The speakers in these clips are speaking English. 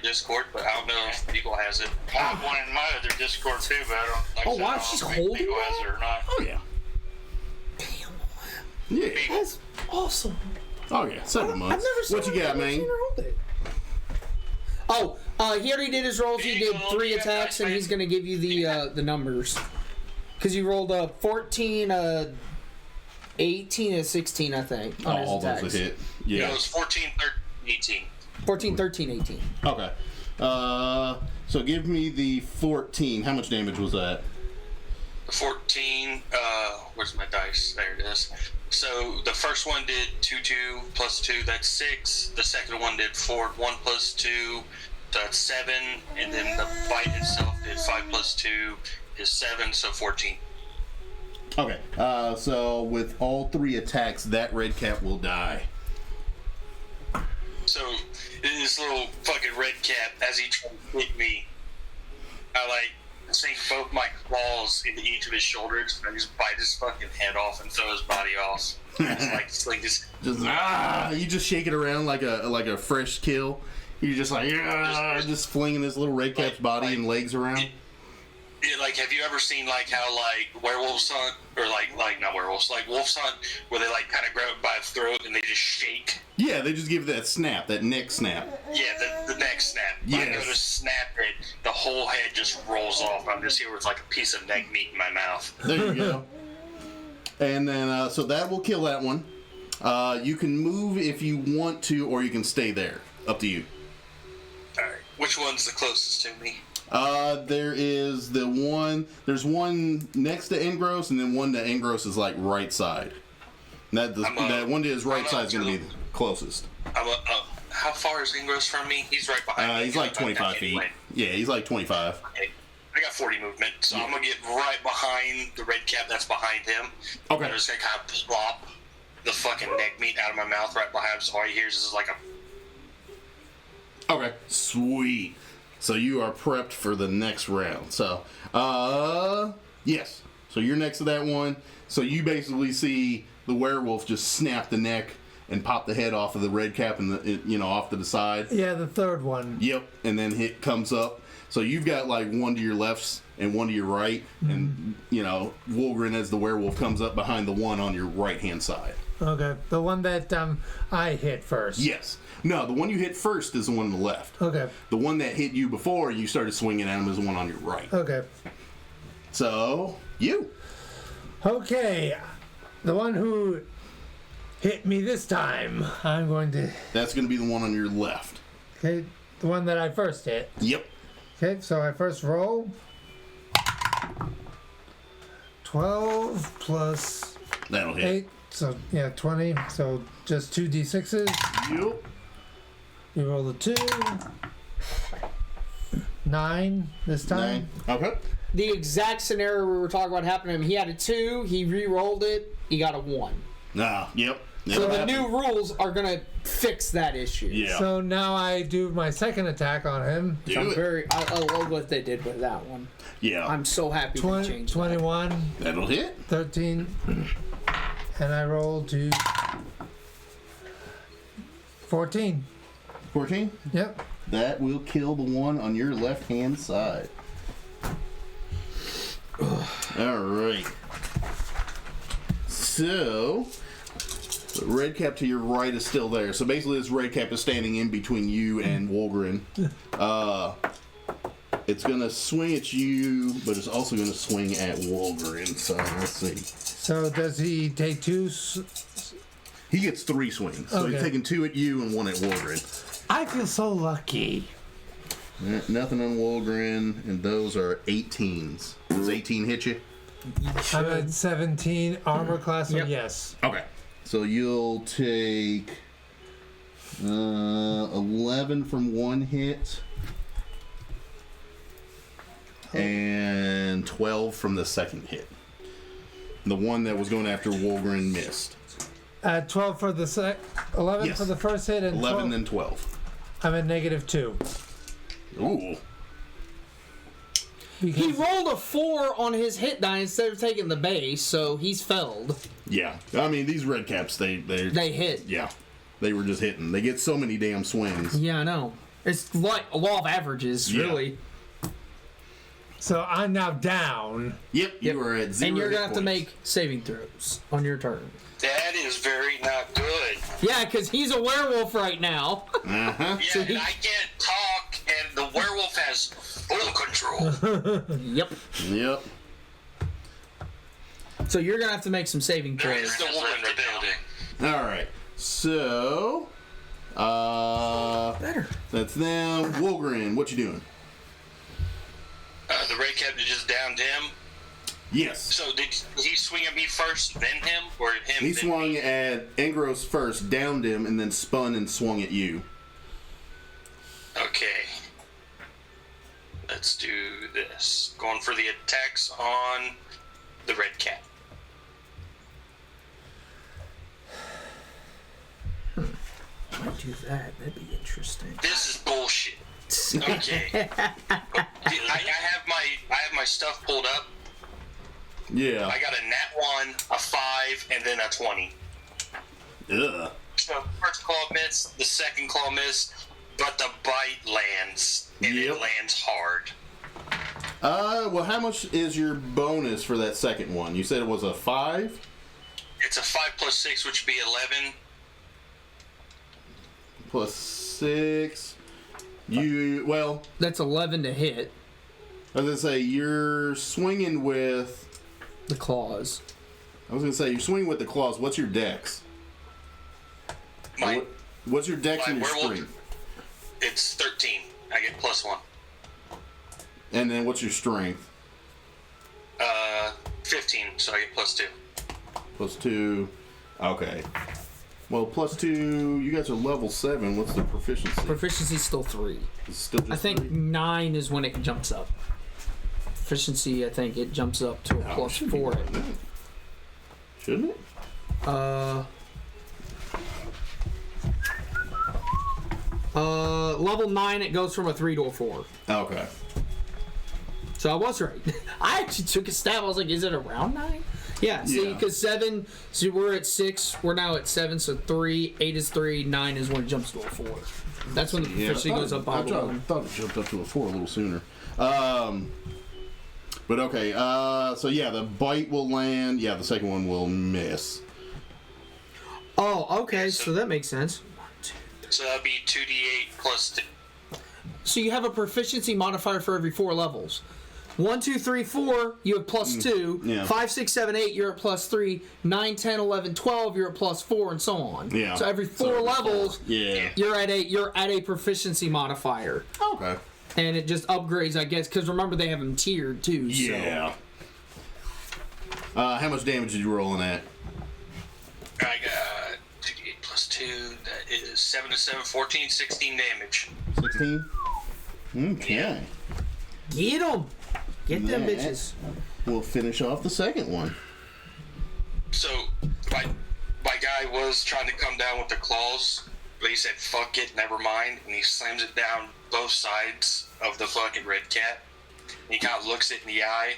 Discord, but I don't know if Beagle has it. I have one in my other Discord too, but I don't. Wow, she's holding Beagle has it or not. Oh yeah. Damn. Yeah. That's awesome. Oh yeah. 7 months. I've never seen What you got, man? Oh, he already did his rolls. He did 3 attacks, and he's gonna give you the numbers. Because you rolled a 14, 18, and 16, I think. On his all attacks. those a hit. Yeah. It was 14, 13, 18. 14, 13, 18. Okay. So give me the 14. How much damage was that? 14, where's my dice? There it is. So the first one did 2 plus 2, that's 6. The second one did 4, 1 plus 2, so that's 7. And then the bite itself did 5 plus 2 is 7, so 14. Okay. So with all 3 attacks, that red cap will die. So this little fucking red cap, as he tried to hit me, I sink both my claws into each of his shoulders, and I just bite his fucking head off and throw his body off. You just shake it around like a fresh kill. You're just just flinging this little red cap's body and legs around. Have you ever seen how werewolves hunt, or not werewolves, wolves hunt, where they kind of grab it by the throat and they just shake? Yeah, they just give that snap, that neck snap. Yeah, the neck snap. Yes. I go to snap it, the whole head just rolls off. I'm just here with a piece of neck meat in my mouth. There you go. And then, so that will kill that one. You can move if you want to, or you can stay there. Up to you. Alright, which one's the closest to me? There's one next to Engross, and then one to Engross is right side. That one to his right side is going to be the closest. How far is Engross from me? He's right behind me. He's 25 feet. Anyway. Yeah, he's 25. Okay. I got 40 movement, so I'm going to get right behind the red cap that's behind him. Okay. I'm just going to kind of plop the fucking neck meat out of my mouth right behind him, so all he hears is a... Okay. Sweet. So you are prepped for the next round. So, yes. So you're next to that one. So you basically see the werewolf just snap the neck and pop the head off of the red cap and off to the side. Yeah, the third one. Yep. And then it comes up. So you've got one to your left and one to your right, and Wolgren as the werewolf comes up behind the one on your right hand side. Okay, the one that I hit first. Yes. No, the one you hit first is the one on the left. Okay. The one that hit you before you started swinging at him is the one on your right. Okay. So, you. Okay. The one who hit me this time, I'm going to... That's going to be the one on your left. Okay, the one that I first hit. Yep. Okay, so I first roll. 12 plus... That'll hit. 8, so, 20. So, just 2d6s. Yep. You roll a 2. 9 this time. 9. Okay. The exact scenario we were talking about happened to him. He had a 2, he re-rolled it, he got a 1. Yep. So the new rules are going to fix that issue. Yeah. So now I do my second attack on him. I love what they did with that one. Yeah. I'm so happy to change 21. That'll hit. 13. And I roll to 14. 14? Yep. That will kill the one on your left-hand side. All right. So, the red cap to your right is still there. So basically, this red cap is standing in between you and Wolgren. It's gonna swing at you, but it's also gonna swing at Wolgren. So let's see. So does he take 2? He gets 3 swings. So he's taking 2 at you and 1 at Wolgren. I feel so lucky. Nothing on Wolgren, and those are 18s. Does 18 hit you? I'm at 17 armor class, so Yep. yes. Okay. So you'll take 11 from one hit and 12 from the second hit. The one that was going after Wolgren missed. 12 for the 11 Yes. for the first hit, and 11 12. and 12. I'm at -2. Ooh. He Because rolled a 4 on his hit die instead of taking the base, so he's felled. Yeah. I mean, these red caps, they hit. Yeah. They were just hitting. They get so many damn swings. Yeah, I know. It's like a law of averages, Yeah. really. So I'm now down. Yep, you are at 0 And you're hit gonna have to points. make saving throws on your turn. That is very not good. Yeah, because he's a werewolf right now. Uh-huh. Yeah, and I can't talk, and the werewolf has full control. Yep. Yep. So you're gonna have to make some saving There throws. is the woman in the building. All right. So, Better. that's them. Wolgren, what you doing? The red captain just downed him. Yes. So did he swing at me first, then him, or him? He then swung me? at Engros first, downed him, and then spun and swung at you. Okay. Let's do this. Going for the attacks on the red cat. Might do that. That'd be interesting. This is bullshit. Okay. I have my stuff pulled up. Yeah. I got a nat 1, a 5, and then a 20. Ugh. So first claw miss, the second claw miss, but the bite lands, and Yep. it lands hard. Well, how much is your bonus for that second one? You said it was a 5? It's a 5 plus 6, which would be 11. Plus 6. Well, That's 11 to hit. I was going to say, you're swinging with... The claws. I was going to say, you're swinging with the claws. What's your dex? My, What's your dex my and your werewolf, strength? it's 13. I get plus 1. And then what's your strength? 15, so I get plus 2. Plus 2. Okay. Well, plus 2, you guys are level 7. What's the proficiency? Proficiency's still 3. It's still just I think 3? 9 is when it jumps up. Proficiency, I think it jumps up to a Oh, plus it should be 4. more than that. Shouldn't it? Level 9, it goes from a 3 to a 4. Okay. So I was right. I actually took a stab. I was like, is it around 9? Yeah, see, Yeah. because 7, so we're at 6, we're now at 7, so 3, 8 is 3, 9 is when it jumps to a 4. That's when the proficiency goes up by I 1. thought it jumped up to a 4 a little sooner. But okay, so yeah, the bite will land. Yeah, the second one will miss. Oh, okay, so that makes sense. So that'd be 2d8 plus 2. So you have a proficiency modifier for every 4 levels. 1, 2, 3, 4, you have plus 2. Yeah. 5, 6, 7, 8, you're at plus 3. 9, 10, 11, 12, you're at plus 4, and so on. Yeah. So every 4 every levels, 4. Yeah. you're at a proficiency modifier, Okay. and it just upgrades, I guess. Because remember, they have them tiered too. Yeah. How much damage did you roll on that? I got 2d8 plus 2. That is 7 to 7, 14, 16 damage. 16. Okay. Yeah. So get them, get them That- bitches. We'll finish off the second one. So my guy was trying to come down with the claws, but he said, fuck it, never mind, and he slams it down both sides of the fucking red cat. And he kind of looks it in the eye,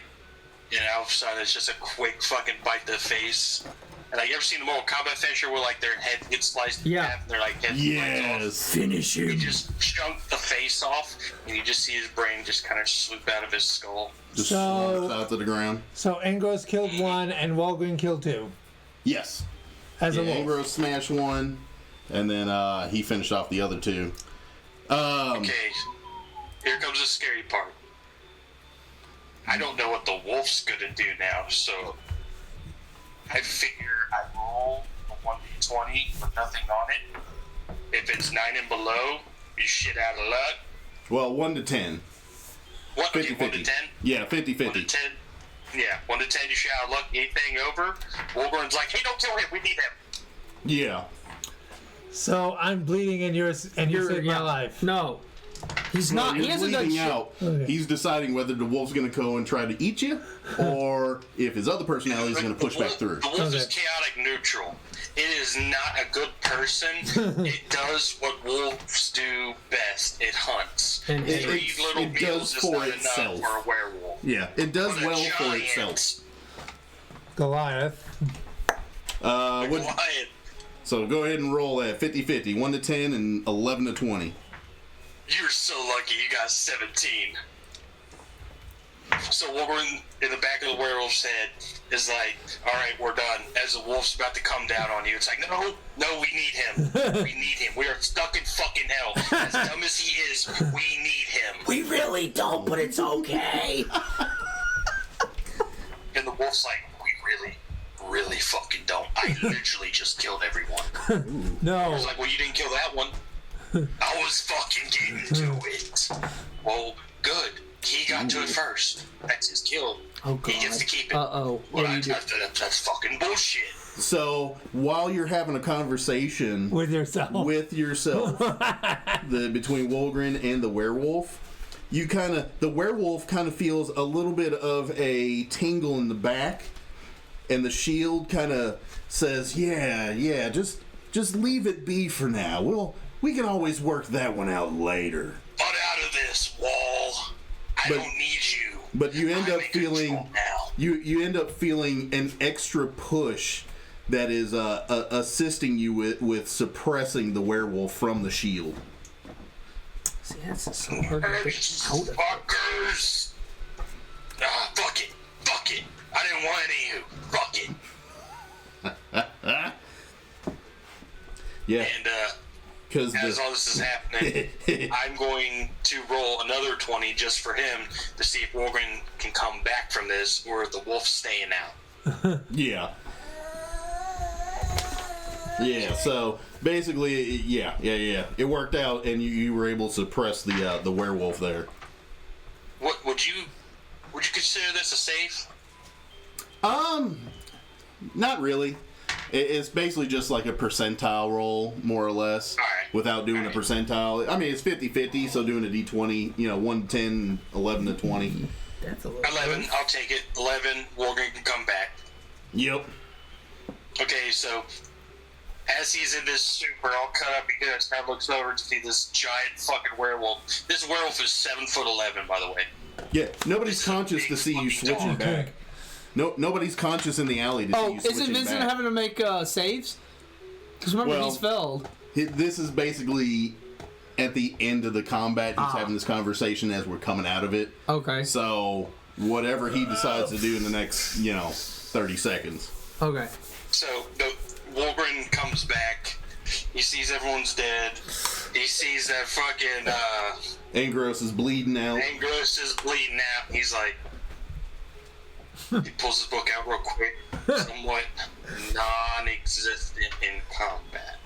and all of a sudden it's just a quick fucking bite to the face. And like, you ever seen the Mortal Kombat finisher where like their head gets sliced in Yeah. half and their like head slides off? Yes. Finish He him. just chunked the face off, and you just see his brain just kind of swoop out of his skull. Just So- slops out to the ground. So Engros killed 1 and Walgren killed 2. Yes. As Yeah, a wolf. Angro smashed 1, and then he finished off the other 2. Okay, here comes the scary part. I don't know what the wolf's gonna do now, so I figure I roll a 1d20 with nothing on it. If it's 9 and below, you shit out of luck. Well, 1 to 10. 1 to 50-50. 10? Yeah, 1 to 50-50. 10? Yeah, 1 to 10, you shit out of luck. Anything over, Wolverine's like, hey, don't kill him, we need him. Yeah. So I'm bleeding and you saved my life. No, he's not. Well, He you're hasn't done bleeding shit. out. Okay. He's deciding whether the wolf's going to go and try to eat you, or if his other personality is going to push back through. The wolf is Okay. chaotic neutral. It is not a good person. It does what wolves do best. It hunts. And It- 3 little it does meals is for not itself. enough for a werewolf. Yeah, it does But a well for giant itself. Goliath. What, Lion. so go ahead and roll at 50-50. 1 to 10 and 11 to 20. You're so lucky you got 17. So Wolverine in the back of the werewolf's head is like, alright, we're done. As the wolf's about to come down on you, it's like, no, we need him. We need him. We are stuck in fucking hell. As dumb as he is, we need him. We really don't, but it's okay. And the wolf's like, we really fucking don't. I literally just killed everyone. No. I was like, well, you didn't kill that one. I was fucking getting to it. Well, good. He got to it first. That's his kill. Oh, God. He gets to keep it. Uh-oh. Well, What do you do? that's fucking bullshit. So while you're having a conversation With yourself. between Wolgren and the werewolf, the werewolf kind of feels a little bit of a tingle in the back, and the shield kind of says, "Yeah, just leave it be for now. We can always work that one out later." Butt out of this, Wall. I don't need you. But you end I'm up in feeling control now. you end up feeling an extra push that is assisting you with suppressing the werewolf from the shield. See, that's so hard to get out of. Fuckers! Fuck it. I didn't want any of you. Fuck it. Yeah, And because as all this is happening, I'm going to roll another 20 just for him to see if Wolverine can come back from this, or if the wolf's staying out. yeah. So basically, yeah. It worked out, and you were able to suppress the werewolf there. What would you consider this a save? Not really. It's basically just like a percentile roll, more or less, Alright. without doing a percentile. I mean, it's 50-50, so doing a D20, 1 to 10, 11 to 20. That's a little 11, I'll take it. 11, Wolverine can come back. Yep. Okay, so as he's in this super all cut up, he kind of looks over to see this giant fucking werewolf. This werewolf is 7'11", by the way. Yeah, nobody's This is a conscious big to see you fucking switching dog. back. No, nobody's conscious in the alley to see you switching isn't Vincent back. having to make saves? Because remember, Well- he's failed. This is basically at the end of the combat. He's having this conversation as we're coming out of it. Okay. So whatever he decides to do in the next, 30 seconds. Okay. So the Wolverine comes back. He sees everyone's dead. He sees that fucking Angros is bleeding out. Angros is bleeding out. He's like, he pulls his book out real quick, somewhat non-existent in combat.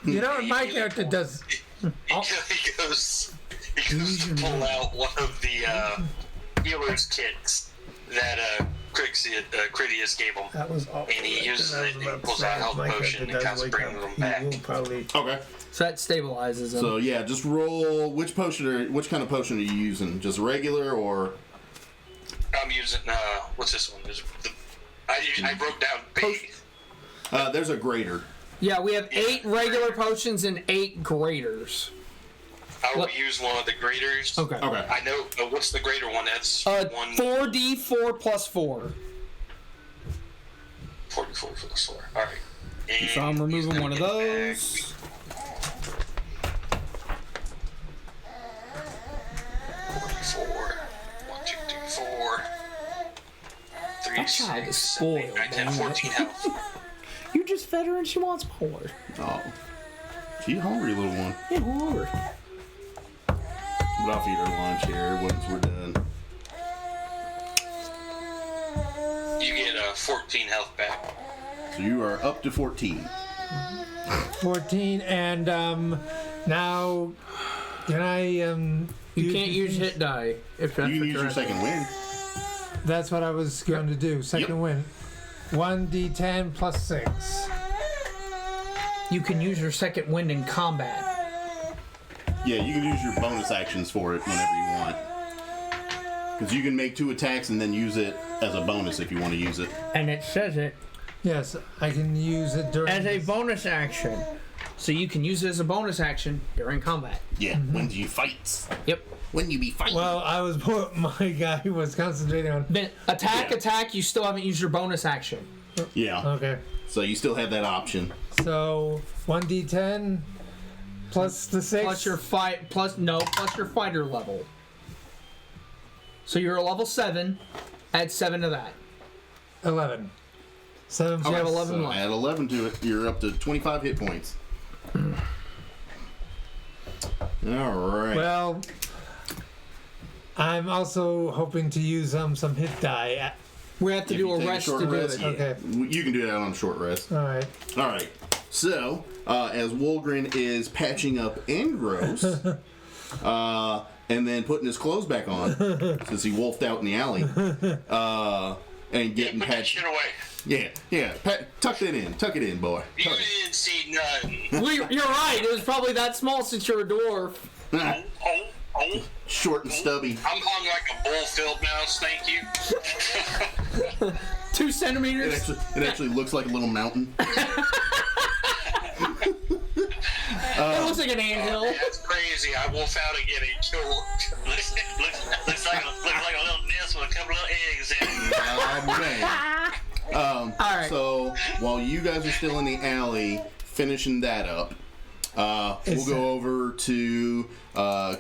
You know what my character does? He goes to pull out one of the healer's kits that Critias gave him. That was all. And he uses it and he pulls out a health potion and kind of brings them back. He will probably. Okay. So that stabilizes him. So yeah, just roll. Which kind of potion are you using? Just regular or? I'm using, what's this one? I wrote down big. There's a greater. Yeah, we have 8 regular potions and 8 graders. I will What? use one of the graders. Okay. Okay. I know, what's the grader one? That's 4d4 plus 4. 44 for the sword. Alright. So I'm removing one of those. 44. 1, 2, 3, 4. 3, That child is 6, 7, 8, spoiled, 9, 10, man. 14 health. You just fed her and she wants more. Oh, she's hungry, little one. Yeah, more. But I'll feed her lunch here once we're done. You get 14 health back. So you are up to 14. 14, and now can I You can't use hit die if that's You can what use you're your at. second win. That's what I was going to do. Second Yep. win. 1d10 plus 6. You can use your second wind in combat. Yeah, you can use your bonus actions for it whenever you want. Because you can make 2 attacks and then use it as a bonus if you want to use it. And it says it Yes, I can use it during. as a bonus action. So you can use it as a bonus action during combat. Yeah, when you fight. Yep. When you be fighting. Well, my guy was concentrating on. Then Yeah. attack, you still haven't used your bonus action. Yeah. Okay, So you still have that option. so 1d10. Plus the 6. plus your plus your fighter level. So you're a level 7. Add 7 to that. 11. 7 You have plus- 11 left. Add 11 to it. You're up to 25 hit points. All right. Well, I'm also hoping to use some hit die. We have to If do you a take rest to short do rest, it. yeah. Okay. You can do that on a short rest. All right. All right. So, as Wolgren is patching up Andros, and then putting his clothes back on, since he wolfed out in the alley, and getting Put that patched. shit away. Yeah. Tuck it in, boy. You didn't see nothing. Well, you're right. It was probably that small since you're a dwarf. Oh. Short and stubby. I'm hung like a bull-filled mouse, thank you. 2 centimeters. It actually looks like a little mountain. It looks like an anthill. That's crazy. I wolf out again and kill. Looks like a little nest with a couple of eggs in it. Oh, man. All right. So, while you guys are still in the alley finishing that up, we'll go over to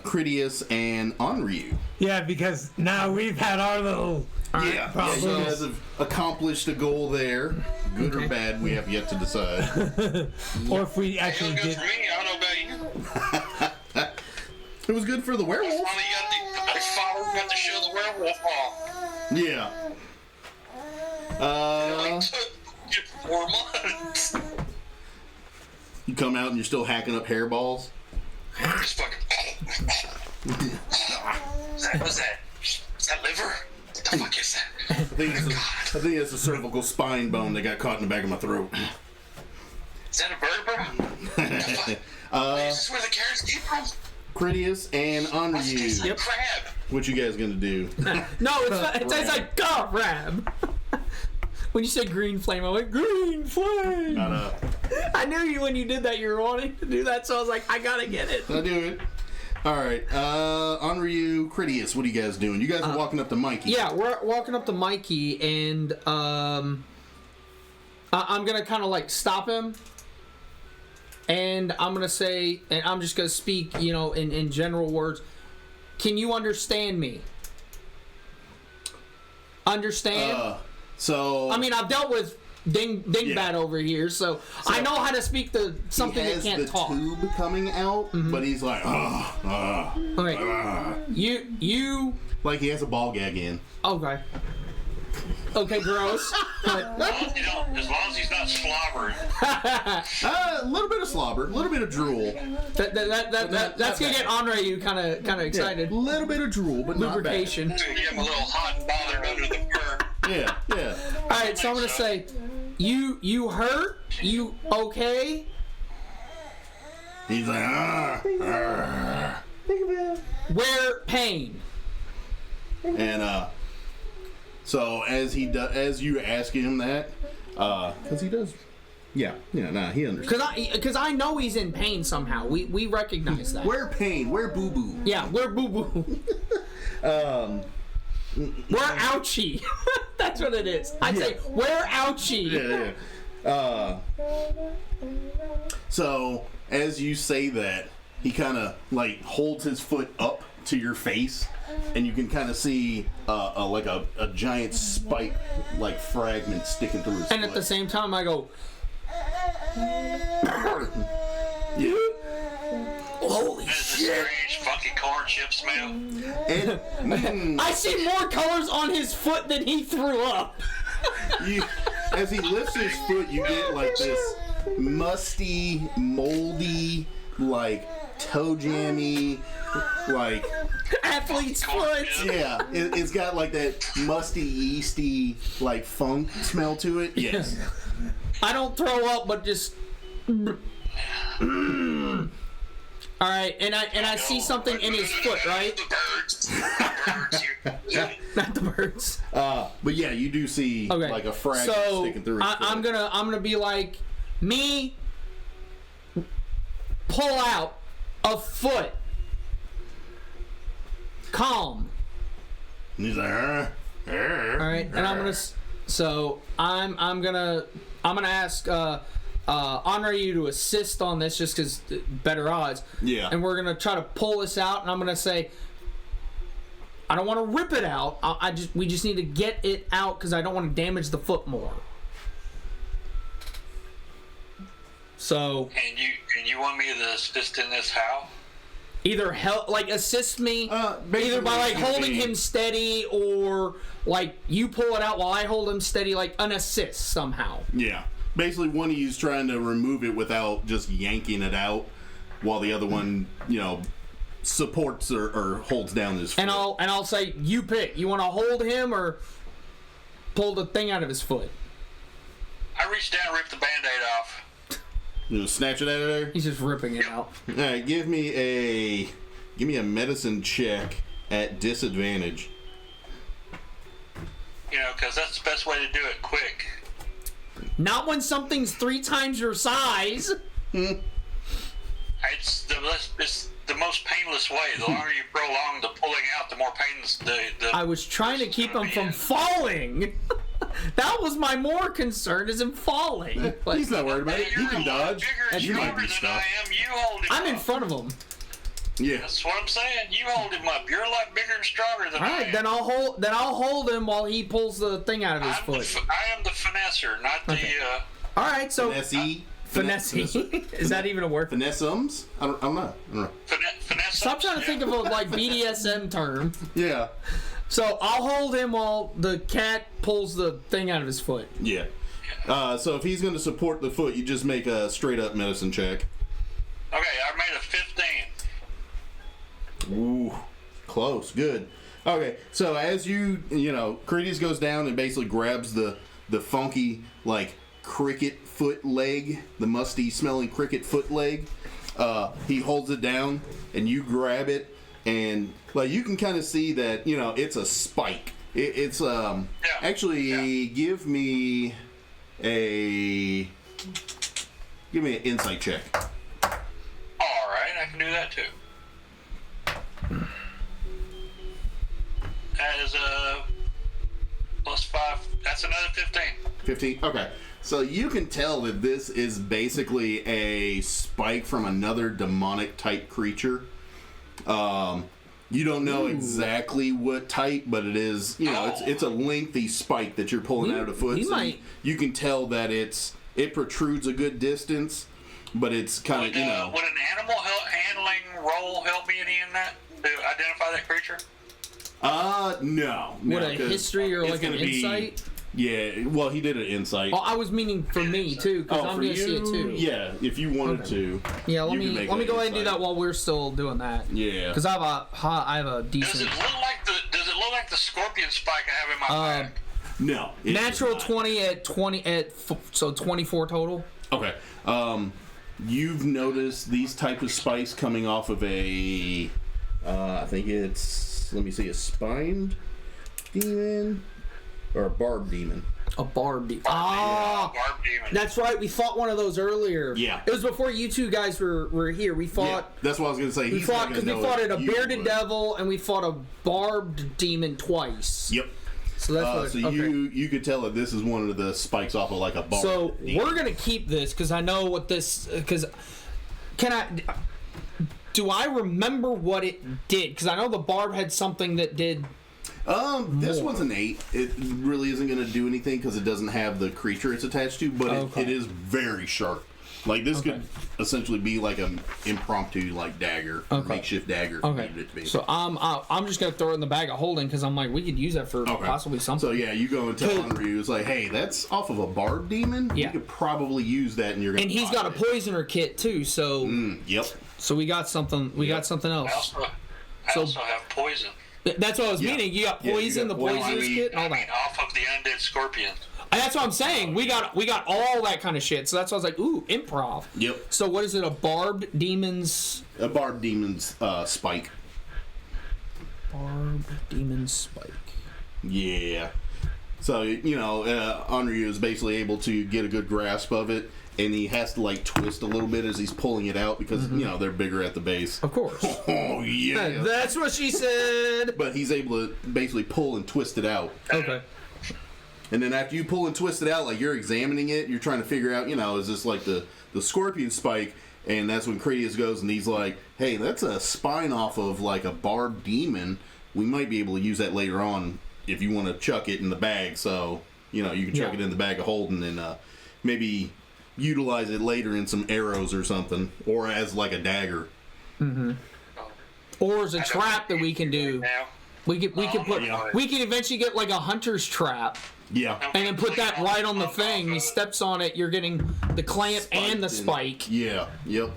Critias and Onryu. Yeah, because now we've had our little. Yeah, Problems. you guys have accomplished a goal there. Good or bad, we have yet to decide. Or if we It actually was good did. for me. I don't know about you. It was good for the werewolf. I finally got to show the werewolf off. Yeah. It only took 4 months. You come out and you're still hacking up hairballs. Just fucking. What's that? Is that liver? What the fuck is that? I think it's a cervical spine bone that got caught in the back of my throat. Is that a vertebra? Is this where the carrots came from? Critias and It's Onryu. like crab. What you guys gonna do? No, it's not. It tastes like Rab. When you said green flame, I went green flame. I knew you when you did that. You were wanting to do that, so I was like, I gotta get it. I do it. All right, Onryu, Critias, what are you guys doing? You guys are walking up to Mikey. Yeah, we're walking up to Mikey, and I'm gonna kind of like stop him, and I'm gonna say, and I'm just gonna speak, in general words. Can you understand me? Understand? So I mean, I've dealt with Dingbat over here, so I know how to speak to something he that has can't the talk. tube coming out, but he's like, Okay. You. like he has a ball gag in. Okay. Okay, gross. But As long as he's not slobbering. A little bit of slobber, a little bit of drool. that's gonna get Onryu kind of excited. A little bit of drool, but Lubrication. To get him a little hot and bothered under the fur. not bad. Yeah. All right, so I'm gonna say, you hurt? You okay? He's like, Where pain? And so as you ask him that, because he does, he understands. Because I know he's in pain somehow. We recognize that. Where pain? Where boo boo? Yeah, we're boo boo. We're ouchie. That's what it is. I'd say we're ouchie. Yeah. So as you say that, he kind of like holds his foot up to your face, and you can kind of see like a giant spike like fragment sticking through his And foot. at the same time, I go, Yeah. holy This is a shit! strange, funky corn chip smell. And I see more colors on his foot than he threw up. as he lifts his foot, you get like this musty, moldy, like toe jammy, like Athlete's foot. yeah, it's got like that musty, yeasty, like funk smell to it. Yes. I don't throw up, but just. All right, and I see something in his foot, right? The birds. The birds here. Not the birds. But yeah, you do see Okay. like a fragment So sticking through his foot. I'm gonna be like me. Pull out a foot. Calm. And he's like, All right, and I'm gonna. So I'm gonna ask honor you to assist on this just because better odds. Yeah. And we're gonna try to pull this out, and I'm gonna say, I don't want to rip it out. We just need to get it out because I don't want to damage the foot more. So. And you want me to assist in this how? Either help, like assist me, either by like holding him steady, or like you pull it out while I hold him steady, like an assist somehow. Yeah. Basically, one of you's trying to remove it without just yanking it out, while the other one, supports or holds down his foot. And I'll say, you pick. You want to hold him or pull the thing out of his foot? I reach down and rip the Band-Aid off. You snatch it out of there. He's just ripping it out. All right, give me a medicine check at disadvantage. Because that's the best way to do it quick. Not when something's 3 times your size. It's the most painless way. The longer you prolong the pulling out, the more painless the I was trying to keep him from falling. That was my more concern, is him falling. Like, He's not worried about it. He can dodge. Bigger You and might be stronger than I stuck. am. You hold him I'm in up. front of him. Yeah. That's what I'm saying. You hold him up. You're a lot bigger and stronger than All I right, am. then I'll hold him while he pulls the thing out of his foot. I am the finesser, not Okay. the. All right, so Finesse. Is that even a word? Finesse-ums? I'm not. Finesse. Stop trying to think of a like BDSM term. Yeah. So I'll hold him while the cat pulls the thing out of his foot. Yeah. So if he's going to support the foot, you just make a straight-up medicine check. Okay, I made a 15. Ooh, close. Good. Okay, so as Critias goes down and basically grabs the funky, like, cricket foot leg, the musty smelling cricket foot leg. He holds it down and you grab it, and like you can kind of see that it's a spike. It's actually give me an insight check. All right, I can do that too. That is a +5. That's another 15. 15. Okay. So you can tell that this is basically a spike from another demonic type creature. You don't know exactly what type, but it is, it's a lengthy spike that you're pulling out of the foot. So you can tell that it protrudes a good distance, but it's kind of, Would an animal handling roll help me any in that to identify that creature? No. What, a history or like an insight? Yeah, well, he did an insight. Oh, I was meaning for me too, because I'm going to see it too. Yeah, if you wanted to. Yeah, let me go ahead and do that while we're still doing that. Yeah. Because I have a decent. Does it look like the scorpion spike I have in my back? No. Natural 20 at 20 so 24 total. Okay. You've noticed these type of spikes coming off of a I think it's, let me see, a spined demon or a barb demon. A barb demon. Barb demon. That's right. We fought one of those earlier. Yeah. It was before you two guys were here. We fought. Yeah, that's what I was gonna say. We fought at a bearded devil and we fought a barbed demon twice. Yep. So that's what. So you could tell that this is one of the spikes off of like a barb. So demon. we're gonna keep this because I know what this. Because do I remember what it did? Because I know the barb had something that did. This one's an 8. It really isn't going to do anything because it doesn't have the creature it's attached to, but it is very sharp. Like this could essentially be like an impromptu like dagger, makeshift dagger. Okay. If you needed it to be. So I'm just gonna throw it in the bag of holding because I'm like we could use that for possibly something. So yeah, you go and tell Henry, it's like, hey, that's off of a barb demon. Yeah. You could probably use that, and you're gonna. And he's got a poisoner kit too. So Yep. So we got something. We got something else. I also have poison. That's what I was meaning. You got poison, the poisonous kit, and all that. Off of the undead scorpion. And that's what I'm saying. We got all that kind of shit. So that's why I was like, ooh, improv. Yep. So what is it? A barbed demon's. A barb demon's spike. Barbed demon's spike. Yeah. So Henry is basically able to get a good grasp of it. And he has to like twist a little bit as he's pulling it out because they're bigger at the base. Of course. Oh yeah. That's what she said. But he's able to basically pull and twist it out. Okay. And then after you pull and twist it out, like you're examining it, you're trying to figure out, is this like the scorpion spike? And that's when Cratius goes and he's like, hey, that's a spine off of like a barbed demon. We might be able to use that later on if you want to chuck it in the bag. So, you can chuck it in the bag of holding and maybe utilize it later in some arrows or something, or as like a dagger. Mm-hmm. Or as a trap that we can do. We can eventually get like a hunter's trap. Yeah. And then put that right on the thing. He steps on it, you're getting the clamp and the spike. Yeah. Yep.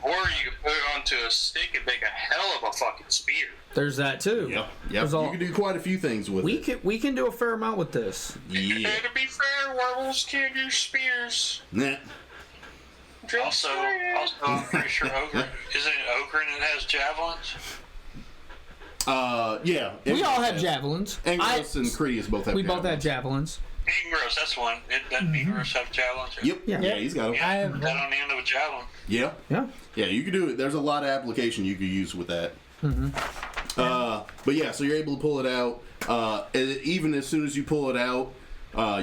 Or you can put it onto a stick and make a hell of a fucking spear. There's that too. Yep. You can do quite a few things with it. We can do a fair amount with this. Yeah. And to be fair, werewolves can't do spears. Nah. Also, I'm pretty sure isn't it Ogren that has javelins? Yeah. We all have javelins. Angros and Cratius both have We javelins. both have javelins. Ingros, that's one. Doesn't Ingros have javelins? Yep. Yeah. Yeah, he's got them. I have Put that on the end of a javelin. Yeah. Yeah. Yeah, you could do it. There's a lot of application you could use with that. Mm-hmm. But yeah, so you're able to pull it out. Even as soon as you pull it out,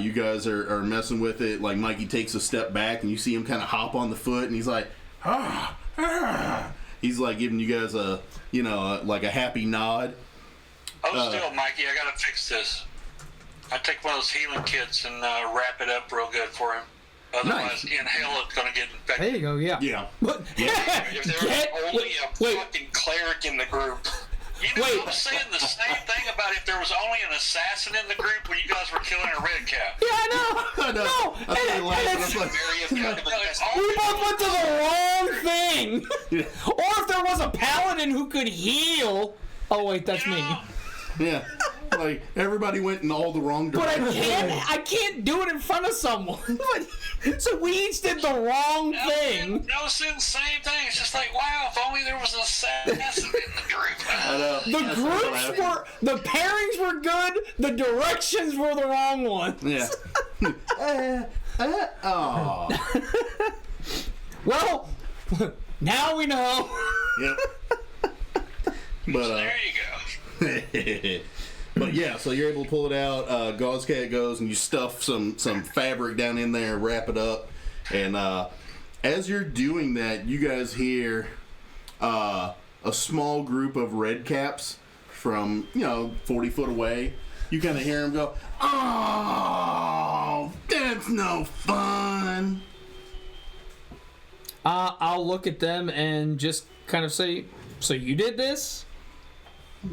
you guys are messing with it. Like Mikey takes a step back, and you see him kind of hop on the foot, and he's like, he's like giving you guys a like a happy nod. Oh, still, Mikey, I gotta fix this. I take one of those healing kits and wrap it up real good for him. Otherwise, Nice. in hell, it's gonna get infected. There you go, yeah. Yeah. But, If there was only a wait. fucking cleric in the group. I'm saying the same thing about if there was only an assassin in the group when you guys were killing a red cap. Yeah, I know. I know. No, I started laughing. I was like, we both went to the wrong thing. Or if there was a paladin who could heal. Oh wait, that's me. yeah. Like everybody went in all the wrong But directions. I can't do it in front of someone. So we each did the wrong thing. No, it's the same thing. It's just like, wow, if only there was an assassin in the group. I know. The groups the pairings were good, the directions were the wrong ones. Yeah. Well, now we know. Yep. But There you go. but yeah, so you're able to pull it out. Gauzecat goes and you stuff some fabric down in there, wrap it up, and as you're doing that, you guys hear a small group of red caps from 40 foot away. You kind of hear them go, "Oh, that's no fun." I'll look at them and just kind of say, "So you did this?"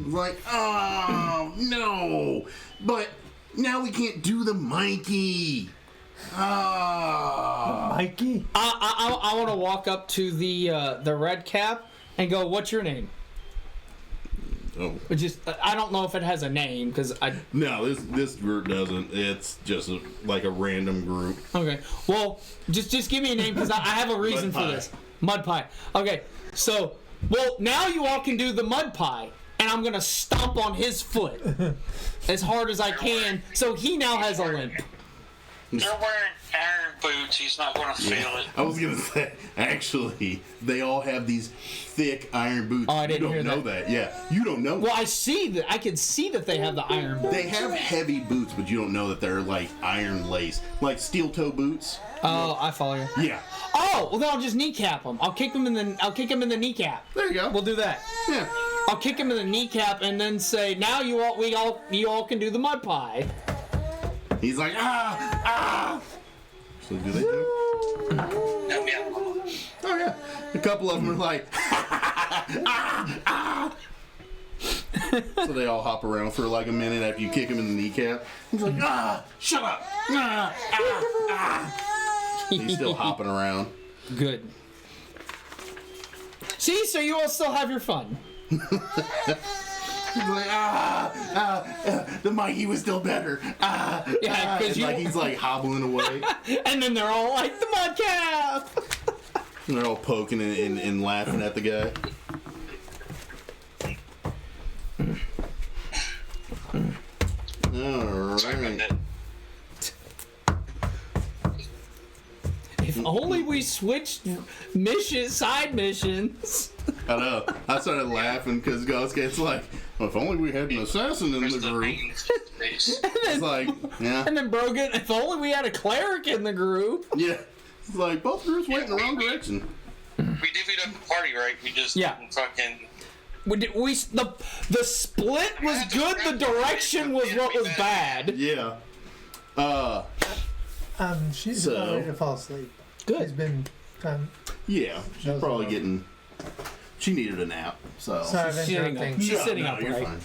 Like, oh no, but now we can't do the Mikey. Mikey? I want to walk up to the red cap and go, "What's your name?" Oh I don't know if it has a name because I. no, this group doesn't. It's just like a random group. Okay, well, just give me a name because I have a reason Mud for pie. this. Mud pie. Okay, so now you all can do the mud pie. And I'm gonna stomp on his foot as hard as I can, so he now has a limp. They're wearing iron boots. He's not going to feel it. I was gonna say, actually, they all have these thick iron boots. Oh, I didn't you don't hear know that. Yeah, you don't know. Well, I can see that they have the iron boots. They have heavy boots, but you don't know that they're like iron lace, like steel toe boots. Oh, I follow you. Yeah. Oh, well then I'll just kneecap them. I'll kick him in the kneecap. There you go. We'll do that. Yeah. I'll kick him in the kneecap and then say, "Now you all can do the mud pie." He's like, ah. So do they do? Oh yeah. A couple of them are like, So they all hop around for like a minute after you kick him in the kneecap. He's like, shut up. He's still hopping around. Good. See, so you all still have your fun. He's like, the Mikey was still better. Yeah, because Like he's like hobbling away. And then they're all like the mud cap. And they're all poking and laughing at the guy. Alright. If only we switched side missions. I know. I started laughing because Ghostcat's like, if only we had an assassin in the group. It's like, yeah. And then Brogan, if only we had a cleric in the group. Yeah. It's like, both groups went in the wrong direction. We divvied up the party, right? We just fucking... The split was good, the direction was what was bad. Yeah. She's about ready to fall asleep. Good. She's been Yeah, she's probably getting... She needed a nap, so... Sorry, I've Sitting interrupting. up. She's sitting No, you're upright. fine.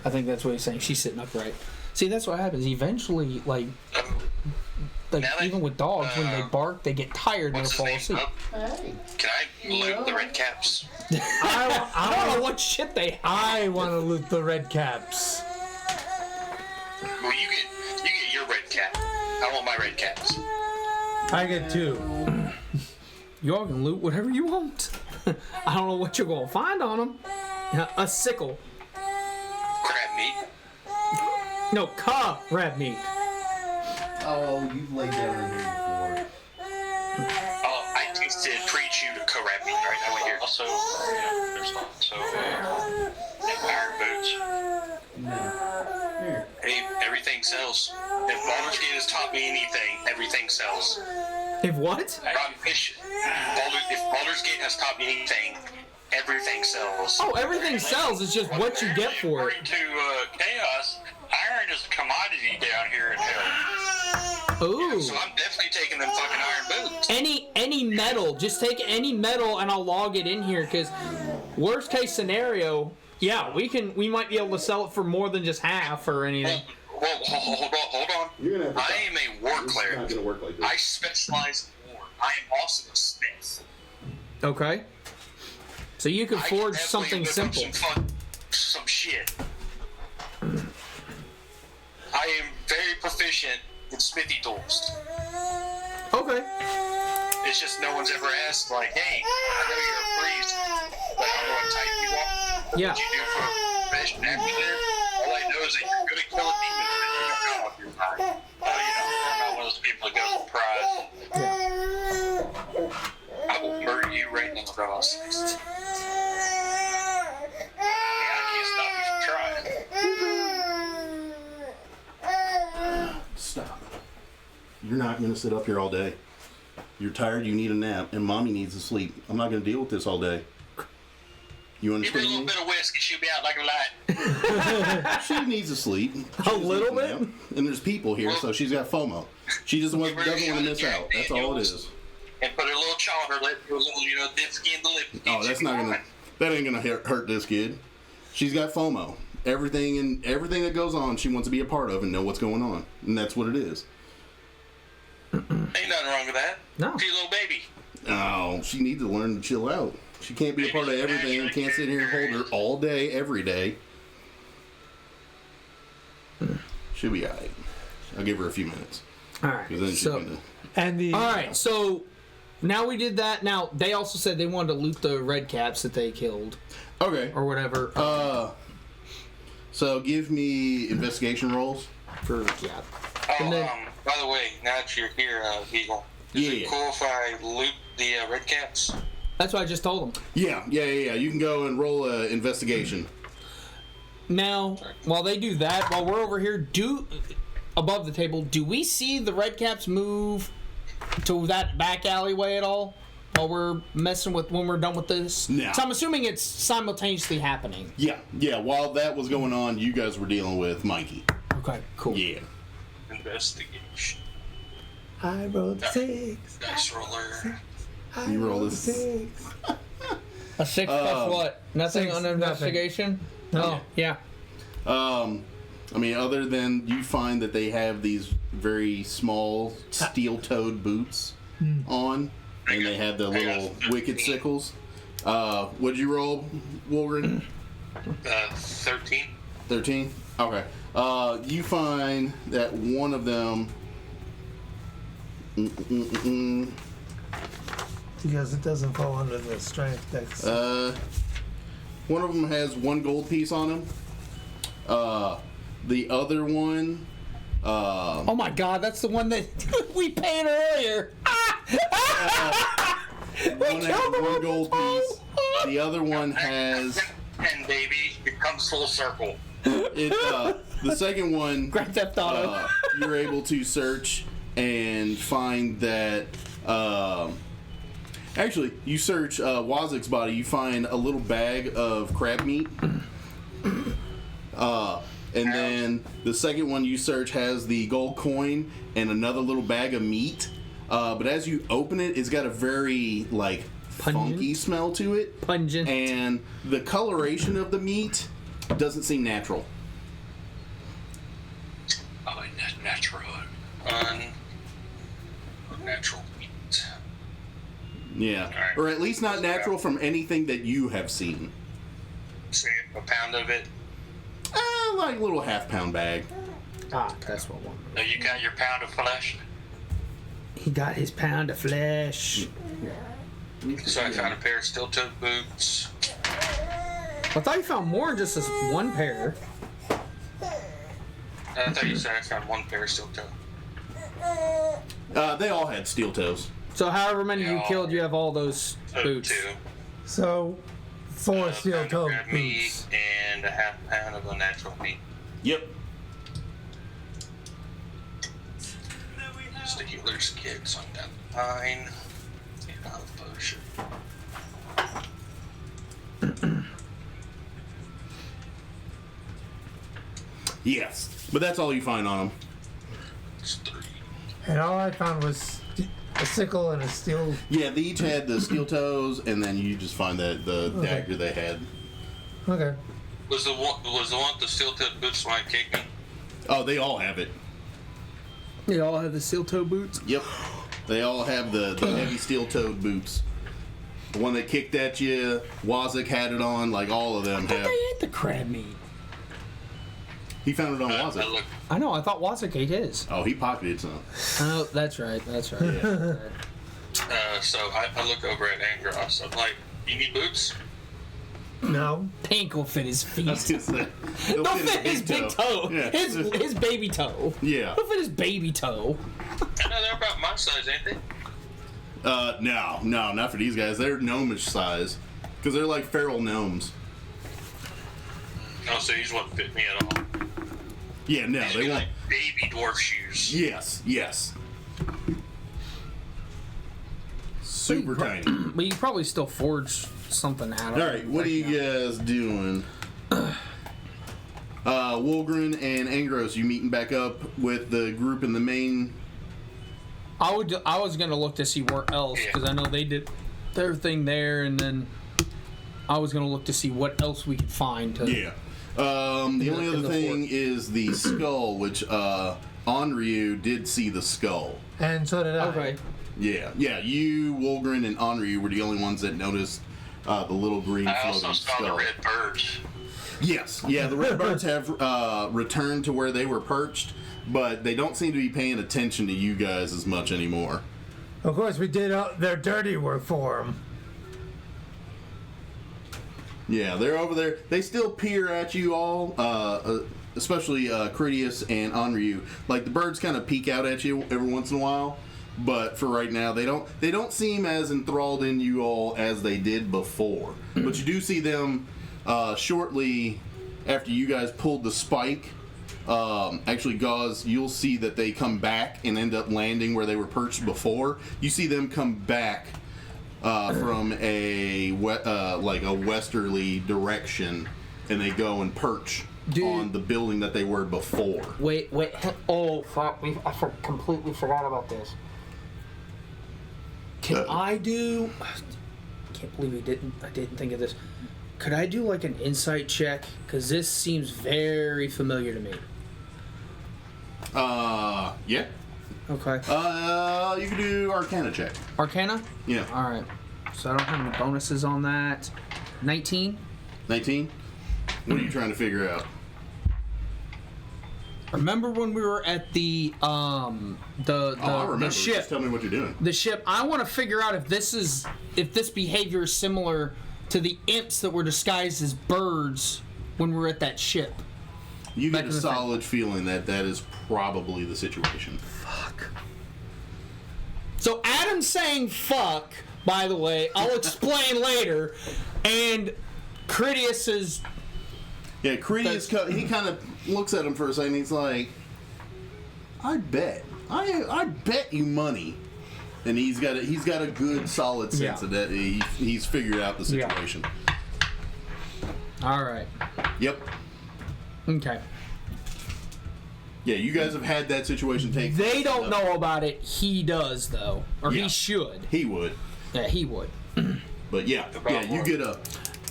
I think that's what he's saying. She's sitting upright. See, that's what happens. Eventually, like even with dogs, when they bark, they get tired and they'll fall asleep. Can I loot the red caps? I don't know what shit they have. I want to loot the red caps. Well, you get your red cap. I want my red caps. I get 2. Y'all can loot whatever you want. I don't know what you're going to find on them. A sickle. Crab meat. No, crab meat. Oh, you've laid that in here before. Oh, I tasted pre-chewed crab meat, right? I went here. Also, there's also iron boots. Here. Hey, everything sells. If Baldur's Gate has taught me anything, everything sells. If what? If Baldur's Gate has taught me anything, everything sells. Oh, everything sells. It's just what you get for it. According to Chaos, iron is a commodity down here in hell. Ooh. So I'm definitely taking them fucking iron boots. Any metal. Just take any metal and I'll log it in here. Because worst case scenario, yeah, we might be able to sell it for more than just half or anything. Well, hold on. You're gonna have to I am a war This is cleric. not gonna work like this. I specialize in war. I am also a smith. Okay. So you can I forge can something definitely whip simple. up some shit. I am very proficient in smithy tools. Okay. It's just no one's ever asked, like, hey, I know you're a priest, but I don't know what type you are. Yeah. What you do for a profession after there? All I know is that you're good at killing demons, but you don't know what you're not. I'm not one of those people that goes for prize. I will murder you right now, Ross. I can't stop you from trying. Stop. You're not going to sit up here all day. You're tired, you need a nap, and mommy needs to sleep. I'm not going to deal with this all day. You Give her a understand little me? bit of whiskey, she'll be out like a light. She needs to sleep. A little bit? Nap. And there's people here, so she's got FOMO. She doesn't want to miss out. That's all it is. And put a little chaw on her lip, a little, dip skin the lip. Oh, that's not going to... That ain't going to hurt this kid. She's got FOMO. Everything that goes on, she wants to be a part of and know what's going on. And that's what it is. Ain't nothing wrong with that. No. She's a little baby. Oh, she needs to learn to chill out. She can't be a part of everything. Can't sit here and hold her all day, every day. She'll be alright. I'll give her a few minutes. All right. Because then she's So, gonna... And the all right. So now we did that. Now they also said they wanted to loot the red caps that they killed Okay. or whatever. So give me investigation rolls. For Oh, And then- by the way, now that you're here, Beagle, is it Yeah. cool if I loot the red caps? That's what I just told them. Yeah. You can go and roll a investigation. Now, while they do that, while we're over here, above the table, do we see the red caps move to that back alleyway at all? While we're messing with when we're done with this? No. So I'm assuming it's simultaneously happening. Yeah. While that was going on, you guys were dealing with Mikey. Okay, cool. Yeah. Investigation. I rolled 6. Dice roller. You roll this. 6. A 6 plus what? Nothing 6, on nothing. investigation? No. Oh, yeah. I mean, other than you find that they have these very small steel-toed boots on, and they have the little wicked sickles. What'd you roll, Wolverine? 13. 13? Okay. You find that one of them... Because it doesn't fall under the strength dex. One of them has 1 gold piece on him. The other one... Oh my god, that's the one that we paid earlier. one has 1 gold piece. The other one has And baby, it comes full circle. The second one, Grand Theft Auto. you're able to search and find that. Actually, you search Wazik's body, you find a little bag of crab meat. And then the second one you search has the gold coin and another little bag of meat. But as you open it, it's got a very, like, funky smell to it. Pungent. And the coloration of the meat doesn't seem natural. Oh, natural. Unnatural meat. Yeah. Alright. Or at least not natural from anything that you have seen. See, a pound of it. Like a little half-pound bag. Ah, that's what one. Now you got your pound of flesh. He got his pound of flesh. So I found a pair of steel-toed boots. I thought you found more than just this one pair. I thought you said I found one pair of steel-toed. They all had steel toes. So however many you Yeah. killed, you have all those boots. Two. So, 4 steel-toed Pound of crab meat boots. and a half pound of unnatural meat. Yep. Just the healer's kit, so I'm down to 9. And I'll potion. Yes. But that's all you find on them. It's 3. And all I found was a sickle and a steel. Yeah, they each had the steel toes, and then you just find that the dagger they had. Okay. Was the one with the steel-toed boots when I kicked me? Oh, they all have it. They all have the steel-toe boots. Yep. They all have the heavy steel-toed boots. The one that kicked at you, Wazik had it on, like all of them have. They ate the crab meat. He found it on I Wazik. look. I know. I thought Wazik ate his. Oh, he pocketed some. Oh, that's right. That's right. Yeah. So I look over at Angros. I'm like, "You need boots?" No. Pink will fit his feet. That's just that. They'll Don't fit his big toe. Yeah. His baby toe. Yeah. Don't fit his baby toe. I know they're about my size, ain't they? No, not for these guys. They're gnomish size. Because they're like feral gnomes. Oh, so these wouldn't fit me at all. Yeah, no, These would they be won't. like baby dwarf shoes. Yes. Super tiny. But you could probably still forge something out of it. Alright, what are you guys doing? Wolgren and Angros, you meeting back up with the group in the main? I was gonna look to see where else, because I know they did their thing there, and then I was gonna look to see what else we could find. Yeah. The only in other the thing fort. is the skull, which Onryu did see the skull. And so did I. Okay. Yeah, you, Wolgren, and Onryu were the only ones that noticed the little green I floating also saw the skull. red birds. Yes, yeah, the red birds have returned to where they were perched, but they don't seem to be paying attention to you guys as much anymore. Of course, we did their dirty work for them. Yeah, they're over there. They still peer at you all, especially Critias and Onryu. Like, the birds kind of peek out at you every once in a while, but for right now, they don't seem as enthralled in you all as they did before. But you do see them shortly after you guys pulled the spike. Actually, Gauze, you'll see that they come back and end up landing where they were perched before. You see them come back from a westerly direction, and they go and perch on the building that they were before. Wait. Oh, fuck. I completely forgot about this. Can I do... I can't believe I didn't think of this. Could I do like an insight check? Because this seems very familiar to me. Yeah. Okay. You can do Arcana check. Arcana? Yeah. Alright. So I don't have any bonuses on that. 19? 19? What are you trying to figure out? Remember when we were at the I remember. the ship? Just tell me what you're doing. The ship. I want to figure out if this behavior is similar to the imps that were disguised as birds when we were at that ship. You Back get a in the solid feeling that is probably the situation. Fuck. So Adam's saying fuck, by the way. I'll explain later. And Critias is. Yeah, Critias, he kind of looks at him for a second. He's like, I bet you money. And he's got a good, solid sense of that. He's figured out the situation. All right. Yep. Okay. Yeah, you guys have had that situation take place. They don't know about it. He does, though. Or he should. He would. Yeah, he would. But yeah, you get a...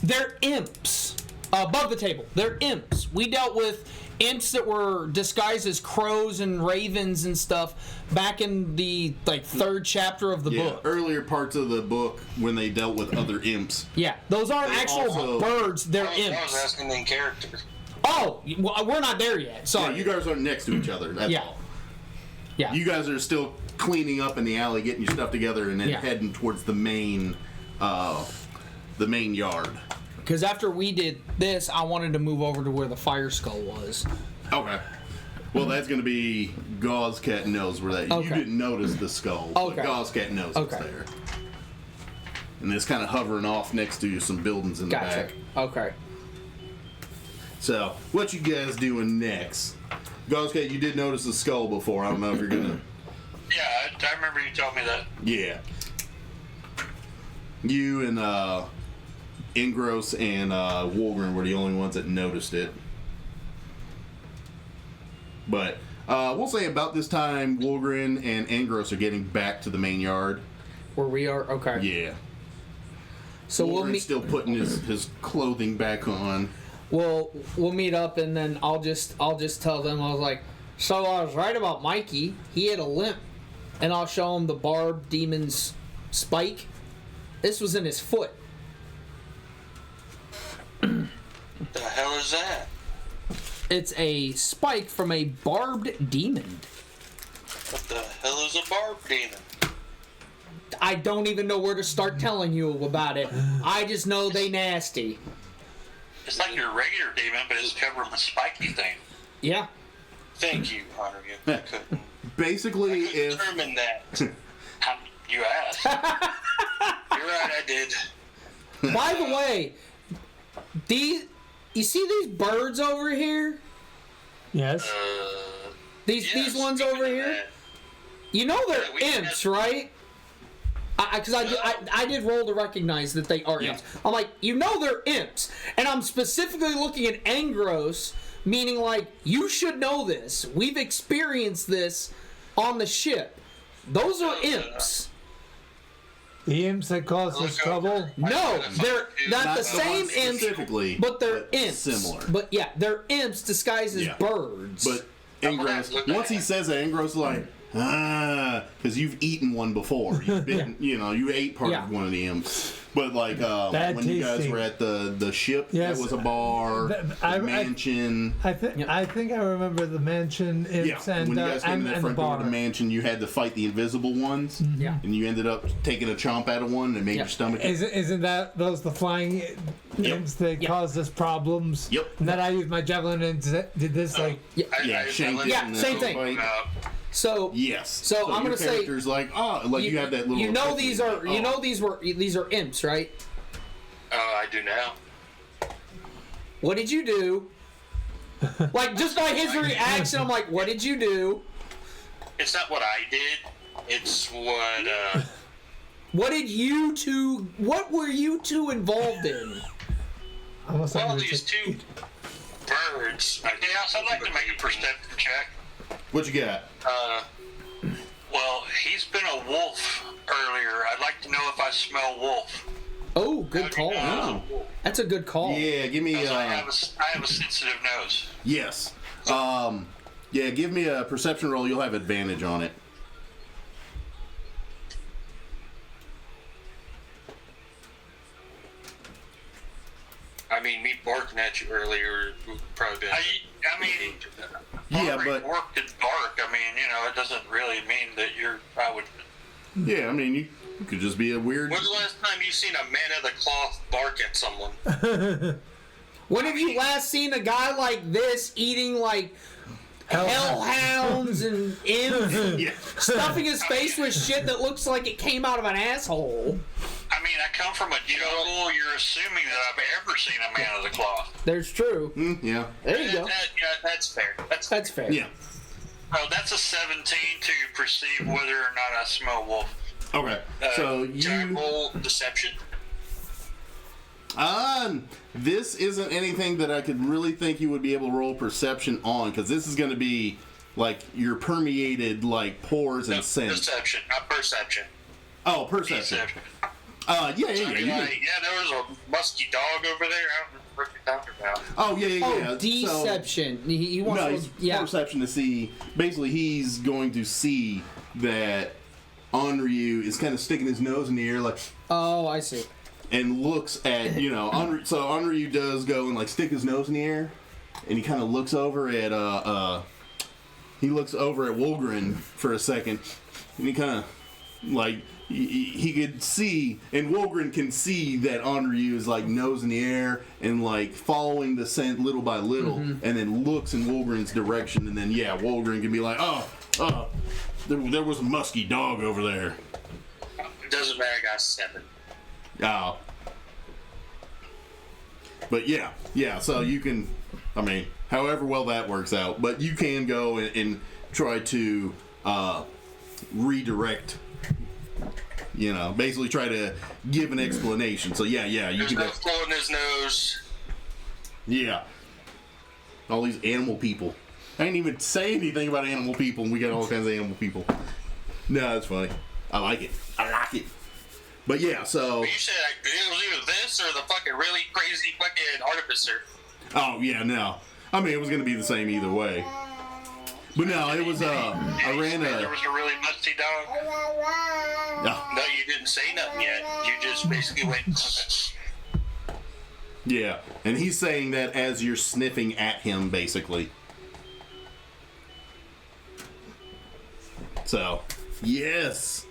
They're imps. Above the table. They're imps. We dealt with imps that were disguised as crows and ravens and stuff back in the third chapter of the book. Earlier parts of the book when they dealt with other imps. Yeah, those aren't actual birds. They're imps. I was asking in character. Oh, well, we're not there yet. Sorry. Yeah, you guys aren't next to each other. That's all. Yeah. You guys are still cleaning up in the alley, getting your stuff together, and then heading towards the main yard. Because after we did this, I wanted to move over to where the fire skull was. Okay. Well, that's going to be Gauzecat knows where that. Okay. You didn't notice the skull, but Gauzecat knows it's there. And it's kind of hovering off next to some buildings in the back. Okay. So, what you guys doing next? Gauzecat, you did notice the skull before. I don't know if you're gonna. Yeah, I remember you told me that. Yeah. You and Ingros and Wolgren were the only ones that noticed it. But we'll say about this time, Wolgren and Ingros are getting back to the main yard. Where we are? Okay. Yeah. So Wolgren's still putting his clothing back on. We'll meet up, and then I'll just tell them, I was like, so I was right about Mikey. He had a limp, and I'll show him the barbed demon's spike. This was in his foot. The hell is that? It's a spike from a barbed demon. What the hell is a barbed demon? I don't even know where to start telling you about it. I just know they nasty. It's like your regular demon, but it's covered with a spiky thing. Yeah. Thank you, Hunter. I couldn't Basically, if determine that. You asked. You're right, I did. By the way, you see these birds over here? Yes. These ones over here? You know they're imps, right? Because I did roll to recognize that they are imps. I'm like, you know they're imps. And I'm specifically looking at Angros, meaning like, you should know this. We've experienced this on the ship. Those are imps. The imps that cause us trouble? No, they're not the same imps, but they're imps. Similar. But yeah, they're imps disguised as birds. But Ingros, once he says that, Ingros is like, because you've eaten one before. You've been, you ate part of one of the imps. But like when you guys were at the ship, yes, that was a bar, mansion. I think I remember the mansion imps when you guys came in that front door of the mansion, you had to fight the invisible ones. Yeah. And you ended up taking a chomp out of one and made your stomach. Isn't that those the flying imps that caused us problems? Yep. And then I used my javelin and did this same thing. So So I'm gonna say like you have that little. These are imps, right? I do now. What did you do? Like just by his reaction, I'm like, what did you do? It's not what I did. It's what. What were you two involved in? Well, these two birds. I'd like to make a perception check. What you got? Well, he's been a wolf earlier. I'd like to know if I smell wolf. Oh, good call. That's a good call. Yeah, give me. I have a sensitive nose. Yes. Give me a perception roll. You'll have advantage on it. I mean, me barking at you earlier would probably be. Work did bark. I mean, it doesn't really mean that I would. Yeah, I mean, you could just be a weird. When's the last time you seen a man of the cloth bark at someone? When have you last seen a guy like this eating like hellhounds and imps, stuffing his face with shit that looks like it came out of an asshole? I mean, I come from a jungle, you're assuming that I've ever seen a man of the cloth. There's true. Yeah. There you go. That's fair. That's fair. Yeah. Oh, that's a 17 to perceive whether or not I smell wolf. Okay. So Can I you. roll deception? This isn't anything that I could really think you would be able to roll perception on, because this is going to be like your permeated like pores and scent. Deception, not perception. Oh, perception. Deception. Yeah. I mean, like, yeah, there was a musky dog over there. I don't know what you're talking about. Oh, yeah. Oh, deception. He wants No, to. it's Yeah. perception to see. Basically, he's going to see that Onryu is kind of sticking his nose in the air, like, Oh, I see. and looks at Onryu. So Onryu does go and like stick his nose in the air, and he kind of looks over at Wolgren for a second, and he kind of like he could see, and Wolgren can see that Onryu is like nose in the air and like following the scent little by little, and then looks in Wolgren's direction, and then Wolgren can be like, there was a musky dog over there. It doesn't matter. I got 7. Oh. But yeah, so you can, I mean, however well that works out, but you can go and try to redirect, basically try to give an explanation. So yeah, you There's can. no flow in his nose. Yeah. All these animal people. I didn't even say anything about animal people, and we got all kinds of animal people. No, that's funny. I like it. But yeah, so. You said it was either this or the fucking really crazy fucking artificer. Oh yeah, no. I mean, it was gonna be the same either way. But no, it was. I ran There a. was a really musty dog. No, you didn't say nothing yet. You just basically went. Yeah, and he's saying that as you're sniffing at him, basically. So, yes.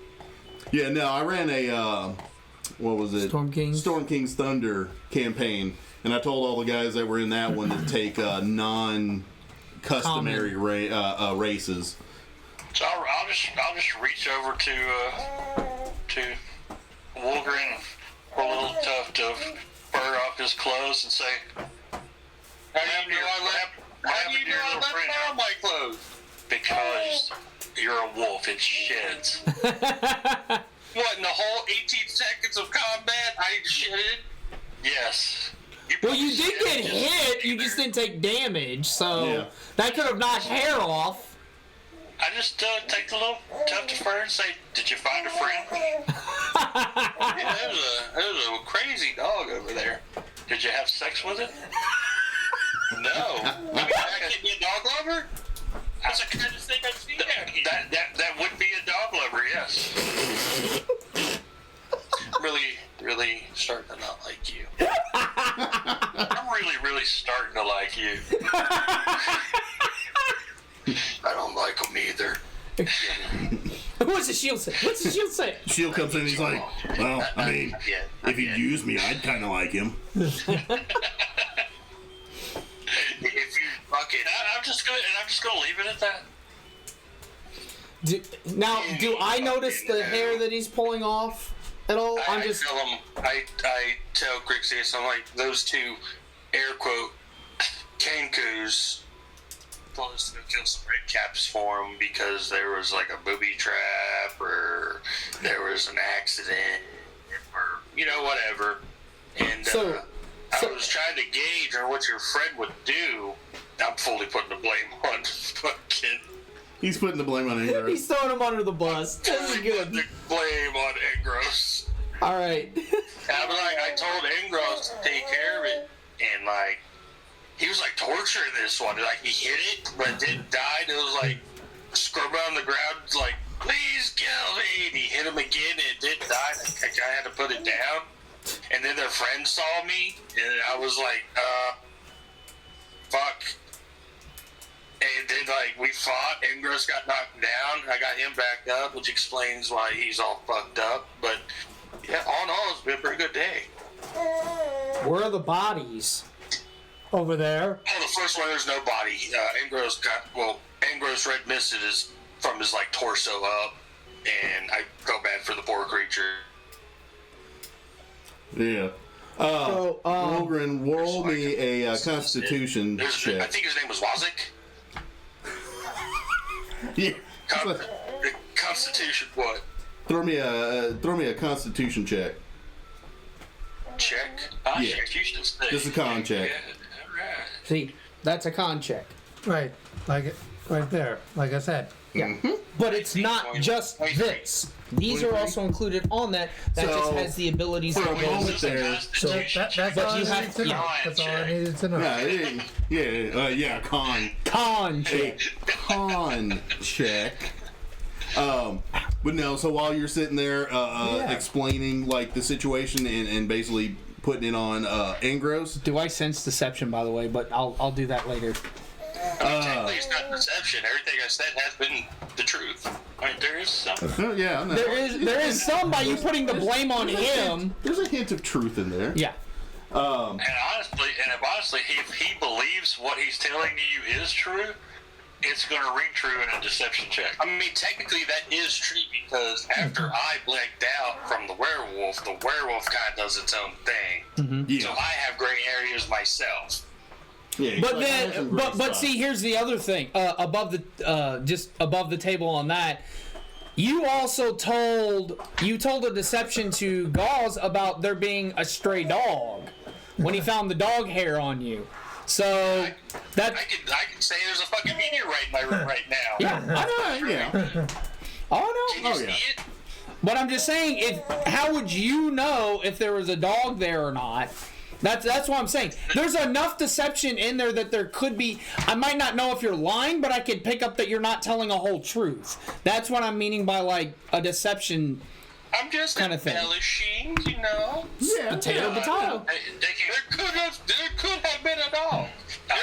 Yeah, no, I ran a, what was it? Storm King's Thunder campaign, and I told all the guys that were in that one to take non-customary races. So I'll just reach over to Wolverine and pull a little tuft of fur off his clothes and say, How do you know I left all my clothes? Because you're a wolf, it sheds. What, in the whole 18 seconds of combat, I shitted? Yes. Well, you did get hit. You just didn't take damage, so Yeah. that could have knocked hair off. I just take the little tuft of fur and say, did you find a friend? Yeah, there was a crazy dog over there. Did you have sex with it? No. I mean, I can be a dog lover? That's the kind of thing I've seen out here. That would be a dog lover, yes. Really starting to not like you. I'm really starting to like you. I don't like them either. What's the shield say? Shield comes in and he's like, well, I mean, Not yet. if he used me, I'd kind of like him. If you fucking... I'm just gonna leave it at that. Do I notice the hair that he's pulling off at all? I tell him, I tell Grixis, I'm like, those two air quote Kenkus told us to go kill some red caps for him because there was like a booby trap or there was an accident or whatever. And So- I was trying to gauge on what your friend would do. I'm fully putting the blame on fucking. He's putting the blame on Ingrid. He's throwing him under the bus. This is Fully putting good. the blame on Engros. All right. I told Engros to take care of it, and he was like torturing this one. Like he hit it, but it didn't die. And it was like scrubbing on the ground, like please kill me. And he hit him again, and it didn't die. I had to put it down. And then their friend saw me, and I was like, fuck. And then we fought. Engros got knocked down. I got him back up, which explains why he's all fucked up. But yeah, all in all, it's been a pretty good day. Where are the bodies? Over there. Oh, the first one, there's no body. Engros red misted is from his torso up, and I felt bad for the poor creature. Yeah. Wolgren, roll me a Constitution I check. think his name was Wazik. Yeah. Constitution what? Throw me a Constitution check. Check? Yeah. Constitution save. Just a con check. Yeah, alright. See, that's a con check. Right, right there. Like I said. Yeah. But it's not just this. These are also included on that. That just So, has the abilities for to a go moment with there, So that's all you I have- needed to know. yeah. That's all I needed to know. Yeah, con. con check. Con check. But no, so while you're sitting there explaining like the situation and basically putting it on Angros. Do I sense deception, by the way? But I'll do that later. Technically, it's not deception. Everything I said has been the truth. I mean, there is some. Yeah, I know. There is some by you putting the blame on him. There's a hint of truth in there. Yeah. And honestly, if he believes what he's telling you is true, it's going to ring true in a deception check. I mean, technically that is true because after I blacked out from the werewolf kind of does its own thing. Yeah. So I have gray areas myself. Yeah, But like, I have then, some great but stuff. see, here's the other thing. Above the table on that, you also told a deception to Gauze about there being a stray dog when he found the dog hair on you. So that I can say there's a fucking meteorite in my room right now. yeah, I know. Yeah. Oh Can no. you Oh, see yeah. it? But I'm just saying, how would you know if there was a dog there or not? That's what I'm saying. There's enough deception in there that there could be. I might not know if you're lying, but I could pick up that you're not telling a whole truth. That's what I'm meaning by like a deception. I'm just Kind of thing. embellishing, you know. Yeah. Potato, potato. There could have been a dog.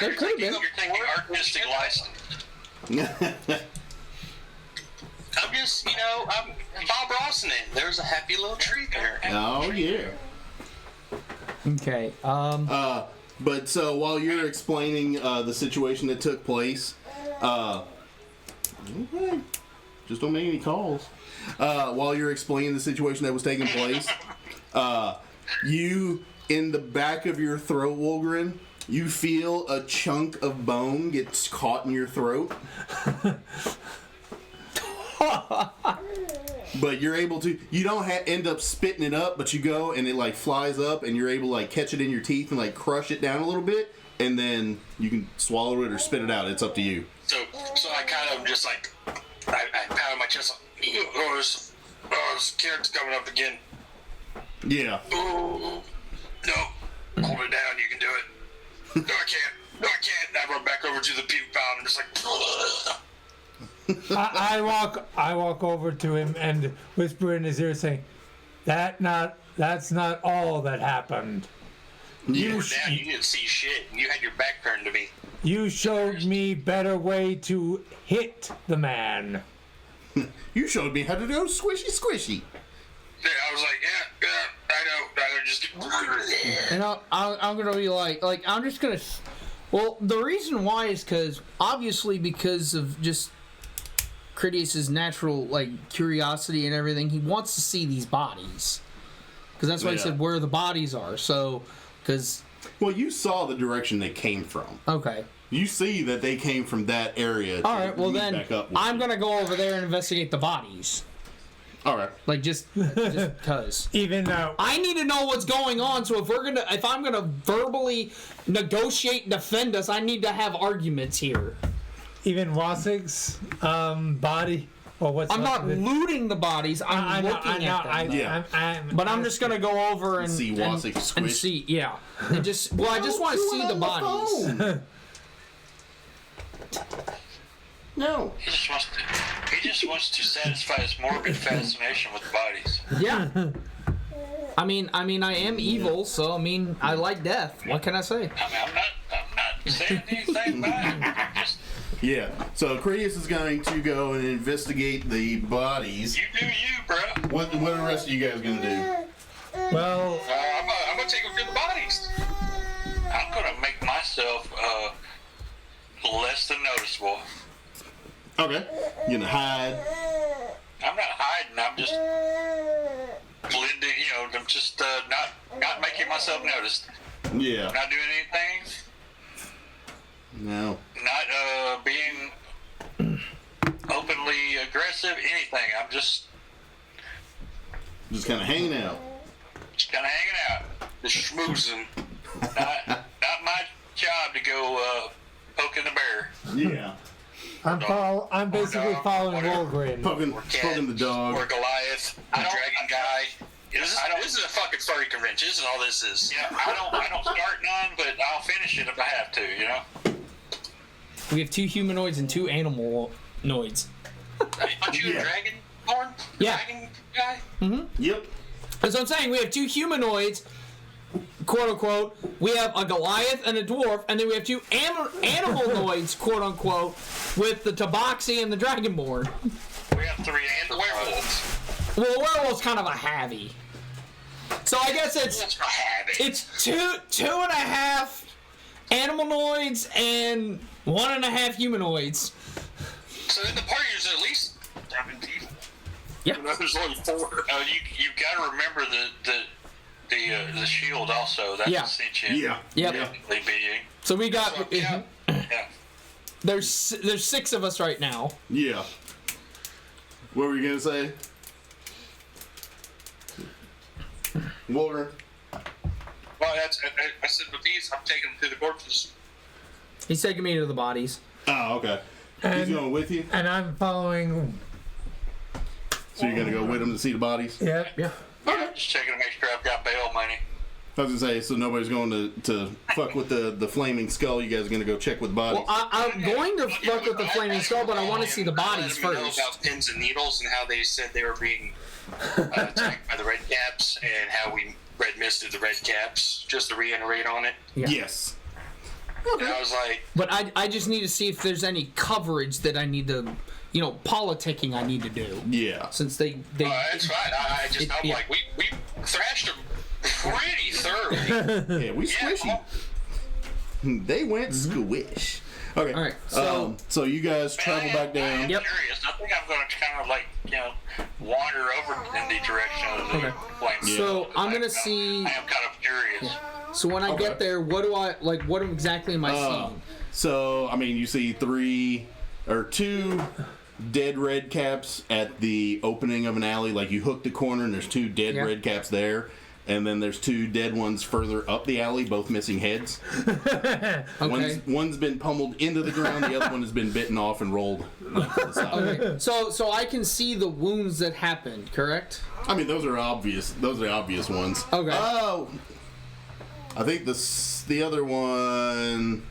There could have been. You're taking artistic license. I'm just, I'm Bob Rossing it. There's a happy little tree there. Oh yeah. Okay. But so while you're explaining the situation that took place, okay, just don't make any calls. While you're explaining the situation that was taking place, you in the back of your throat, Wolgren, you feel a chunk of bone gets caught in your throat. But you're able to, you don't end up spitting it up, but you go and it like flies up and you're able to like catch it in your teeth and like crush it down a little bit, and then you can swallow it or spit it out. It's up to you. So I kind of just like, I pounded my chest like, this carrot's coming up again. Yeah. Ooh, no, hold it down, you can do it. No, I can't. I run back over to the puke pile and I'm just like, I walk over to him and whisper in his ear, saying, "That's not all that happened. Yeah. down, you didn't see shit. You had your back turned to me. You showed me better way to hit the man." You showed me how to do squishy squishy. Yeah, I was like, yeah, I know, just And I'm gonna be like I'm just gonna. Well, the reason why is because of just Critias's natural like curiosity and everything. He wants to see these bodies because that's why he Yeah. said where the bodies are. So, because Well, you saw the direction they came from. okay. You see that they came from that area. All right, well meet then, back up with I'm you. gonna go over there and investigate the bodies. All right. Like just because Even though I need to know what's going on. So if I'm gonna verbally negotiate and defend us, I need to have arguments here. even Wasik's body, or what's I'm left not of it- looking the bodies. I'm looking at them. Yeah. But I'm just gonna go over and See Wasik and squish. see. Yeah, and just I just want to see the bodies. No. He just wants to satisfy his morbid fascination with bodies. Yeah. I mean, I am evil, so I mean, I like death. What can I say? I mean, I'm not saying anything about it. Just, Yeah. So Critias is going to go and investigate the bodies. you do you, bro. What are the rest of you guys gonna do? Well, I'm gonna take him to the bodies. I'm gonna make myself less than noticeable. Okay. You gonna hide? I'm not hiding. I'm just blending. I'm just not making myself noticed. Yeah. Not doing anything. No. Not being openly aggressive. Anything. I'm just Just kind of hanging out. kind of hanging out, just schmoozing. not my job to go poking the bear. Yeah. I'm basically dog, following whatever. Wolverine. Poking the dog. Or Goliath, the dragon guy. This is a fucking furry convention. This is all this is. Yeah, I don't start none, but I'll finish it if I have to. You know. We have 2 humanoids and 2 animal noids. Aren't you Yeah. a dragon born? Yeah. Dragon guy? Yep. That's what I'm saying. We have 2 humanoids, quote unquote. We have a Goliath and a dwarf, and then we have 2 animal noids, quote unquote, with the Tabaxi and the Dragonborn. We have 3 And the werewolves. Well, werewolf's kind of a habby. So I guess That's a habit. it's two and a half animal noids and 1.5 humanoids. So in the party there's at least 7 people. Yeah. There's only 4. You've got to remember the shield also. That's Yeah. a sentient Yep. being. So we got Yeah. Yeah. there's 6 of us right now. Yeah. What were you gonna say? Wolverine? Well, I said with these, I'm taking them to the corpses. He's taking me to the bodies. Oh, okay. He's And- going with you? And I'm following. So you're gonna go with him to see the bodies? Yep. Yeah. Yeah, just checking to make sure I've got bail money. I was gonna say, so nobody's going to fuck with the flaming skull. You guys are gonna go check with bodies. Well, I'm going to fuck with the flaming skull, but I want to see the bodies I let them know first. about pins and needles and how they said they were being attacked by the red caps and how we red misted the red caps. Just to reiterate on it. Yeah. Yes. And I was like, But I just need to see if there's any coverage that I need to, politicking I need to do. Yeah. Since they that's fine. I'm yeah. like, we thrashed them pretty thoroughly. Yeah, we squishy. They went squish. Okay. All right, so- so you guys travel back I down. am Yep. curious. I think I'm going to kind of wander over in the direction of the Okay. flame. So I'm gonna see. I am kind of curious. So when I Okay. get there, what do I like? What exactly am I seeing? So I mean, you see 2 dead red caps at the opening of an alley. Like you hook the corner, and there's 2 dead Yeah. red caps there. And then there's 2 dead ones further up the alley, both missing heads. Okay. One's been pummeled into the ground, the other one has been bitten off and rolled to the side. Okay. So I can see the wounds that happened, correct? I mean, those are obvious. Those are obvious ones. Okay. Oh, I think the other one.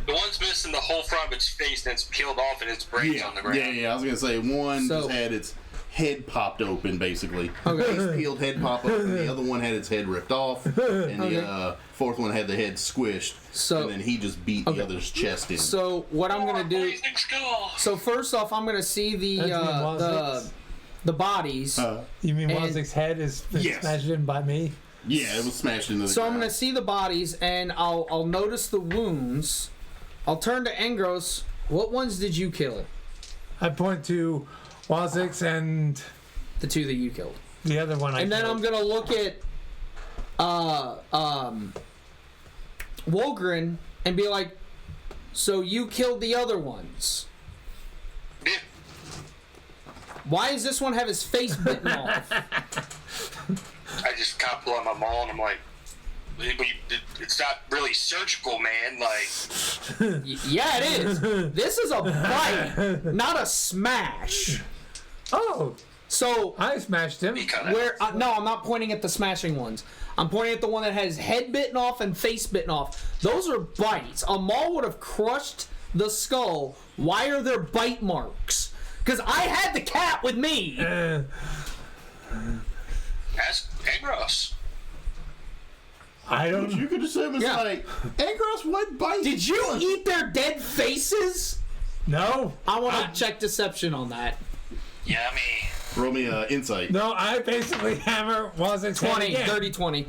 The one's missing the whole front of its face and it's peeled off and its brains on the ground. Yeah. I was gonna say one So- just had its head popped open, basically. Okay. Face peeled, head pop open. The other one had its head ripped off, and the fourth one had the head squished. So- and then he just beat the other's chest in. So what I'm gonna do? Blazing skull. So first off, I'm gonna see That's the bodies. You mean And- Wozniak's head is Yes. smashed in by me? Yeah, it was smashed into the So I'm ground. gonna see the bodies, and I'll notice the wounds. I'll turn to Engros. What ones did you kill? I point to Wozniak's and The 2 that you killed. the other one I And then killed. I'm gonna look at Wolgren and be like, so you killed the other ones. Yeah. Why does this one have his face bitten off? I just kind of pull out my maul and I'm like, it's not really surgical, man. Like, Yeah, it is. This is a bite, not a smash. Oh, So I smashed him. he kind of. where? No, I'm not pointing at the smashing ones. I'm pointing at the one that has head bitten off and face bitten off. Those are bites. A maul would have crushed the skull. Why are there bite marks? Because I had the cat with me. Ask Angros. I don't. You could assume it's Yeah. like, Angros, what bite? Did you eat their dead faces? No. I want to check deception on that. Yummy. Roll me insight. No, I basically hammer Wozniak's head 20, again. dirty 20.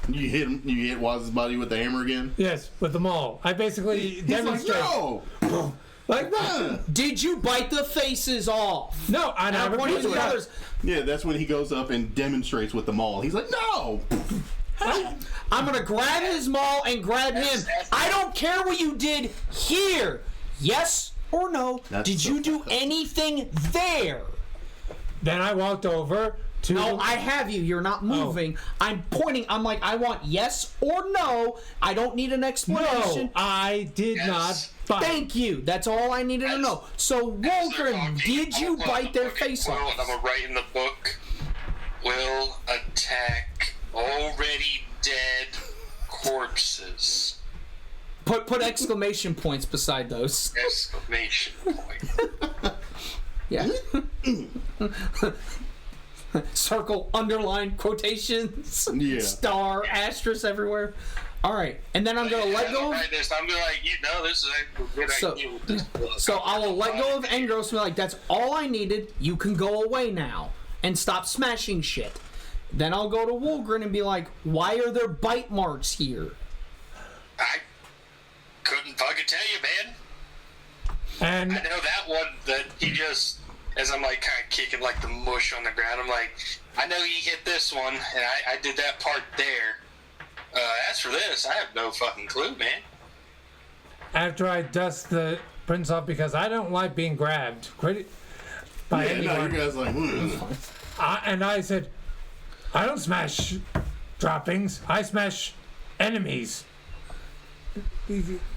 You hit him. You hit Waz's body with the hammer again. Yes, with them all. I basically He's like, demonstrate. no. Like that. Did you bite the faces off? No, I And I'm never pointing did to the that. others. Yeah, that's when he goes up and demonstrates with the maul. He's like, no! I'm gonna grab his maul and grab him. I don't care what you did here. Yes or no? That's Did so you do fucked up. anything there? Then I walked over to. No, I have you. You're not moving. I'm pointing. I'm like, I want yes or no. I don't need an explanation. No, I did Yes. not bite. Thank you. That's all I needed to know. So, Walker, did you bite their face Will, off? and I'm gonna write in the book. Will attack already dead corpses. Put exclamation points beside those. Exclamation point. Yeah. Circle, underline, quotations, Yeah. star, asterisk everywhere. All right, and then I'm gonna let go. Write this. I'm gonna like, this is a good So- idea with this book. So I will let go of Engros and be like, that's all I needed. You can go away now and stop smashing shit. Then I'll go to Wolgren and be like, why are there bite marks here? I couldn't fucking tell you, man. And I know that one that he just, as I'm like kind of kicking like the mush on the ground, I'm like, I know he hit this one, and I did that part there. As for this, I have no fucking clue, man. after I dust the prints off, because I don't like being grabbed by Yeah, no, anyone. you guys like, "Ugh." And I said, I don't smash droppings. I smash enemies.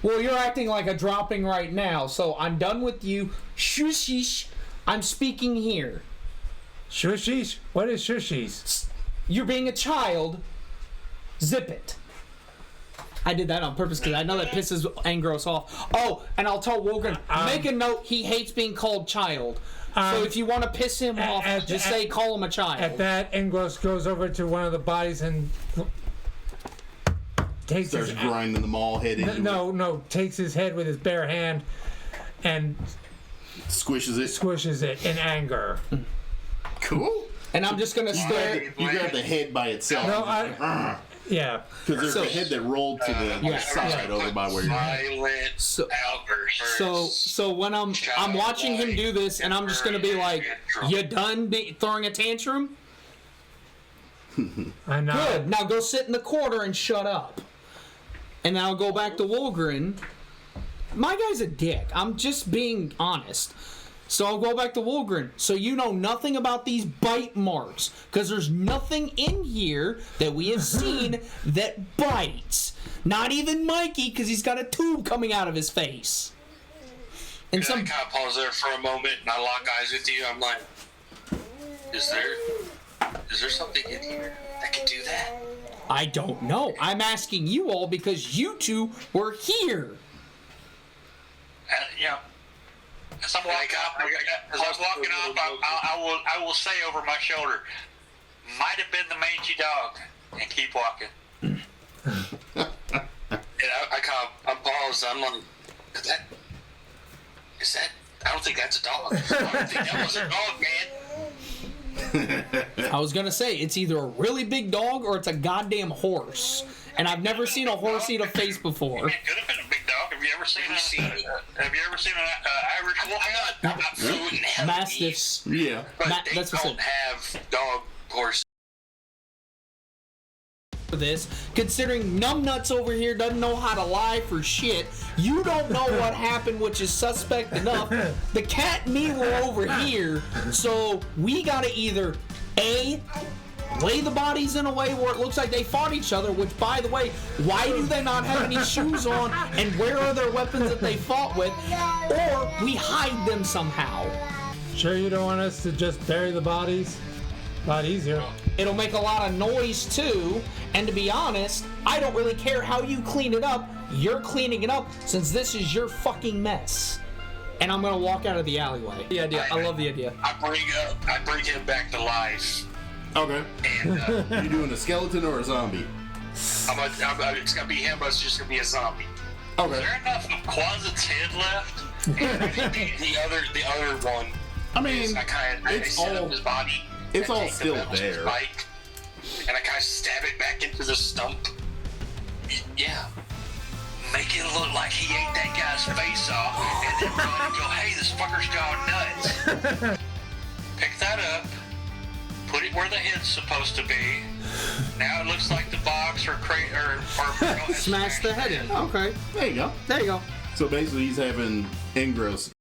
Well, you're acting like a dropping right now, so I'm done with you. Shushish, I'm speaking here. Shushies? What is shushies? You're being a child. Zip it. I did that on purpose because I know that pisses Angros off. Oh, and I'll tell Wolgren, make a note, he hates being called child. So if you want to piss him off, just say call him a child. At that, Ingros goes over to one of the bodies and takes Starts his grinding the maul head into it. takes his head with his bare hand and Squishes it. squishes it in anger. Cool. And I'm just going to stare. You grab the head by itself. No, yeah. Because there's So- the head that rolled to the side over by where you're at. Violent So- outbursts. So when I'm watching him do this, and I'm just gonna be like, "You done throwing a tantrum? I know. Good. Now go sit in the corner and shut up." And then I'll go back to Wolgren. My guy's a dick. I'm just being honest. So I'll go back to Wolgren. So you know nothing about these bite marks, because there's nothing in here that we have seen that bites. Not even Mikey, because he's got a tube coming out of his face. And I some. kind of pause there for a moment, and I lock eyes with you. I'm like, is there something in here that can do that? I don't know. I'm asking you all because you two were here. Yeah. As I'm walking up, I will say over my shoulder, might have been the mangy dog, and keep walking. And I pause. I'm like, is that? I don't think that's a dog. I don't think that was a dog, man. I was gonna say it's either a really big dog or it's a goddamn horse, and I've never seen a horse eat a face before. It could have been a big dog. Have you ever seen an Irish wolfhound? I'm not fluent in hell. Mastiffs. Yeah. But they That's what's don't have dog horse. For this, considering numbnuts over here doesn't know how to lie for shit. You don't know what happened, which is suspect enough. The cat and me were over here, so we gotta either A, lay the bodies in a way where it looks like they fought each other, which, by the way, why do they not have any shoes on, and where are their weapons that they fought with, or we hide them somehow. Sure you don't want us to just bury the bodies? A lot easier. It'll make a lot of noise too, and to be honest, I don't really care how you clean it up. You're cleaning it up since this is your fucking mess. And I'm gonna walk out of the alleyway. The idea. I love the idea. I bring him back to life. Okay. And You doing a skeleton or a zombie? it's gonna be him, but it's just gonna be a zombie. Okay. Is there enough of Quasit's head left? And the other one. I mean, I it's set all up his body. it's and all take the still metal there. spike, and I kind of stab it back into the stump. Yeah. Make it look like he ate that guy's face off, and then run and go, hey, this fucker's gone nuts. Pick that up, put it where the head's supposed to be. Now it looks like the box or crate or barrel has Smash the head in. Okay. There you go. There you go. So basically, he's having engross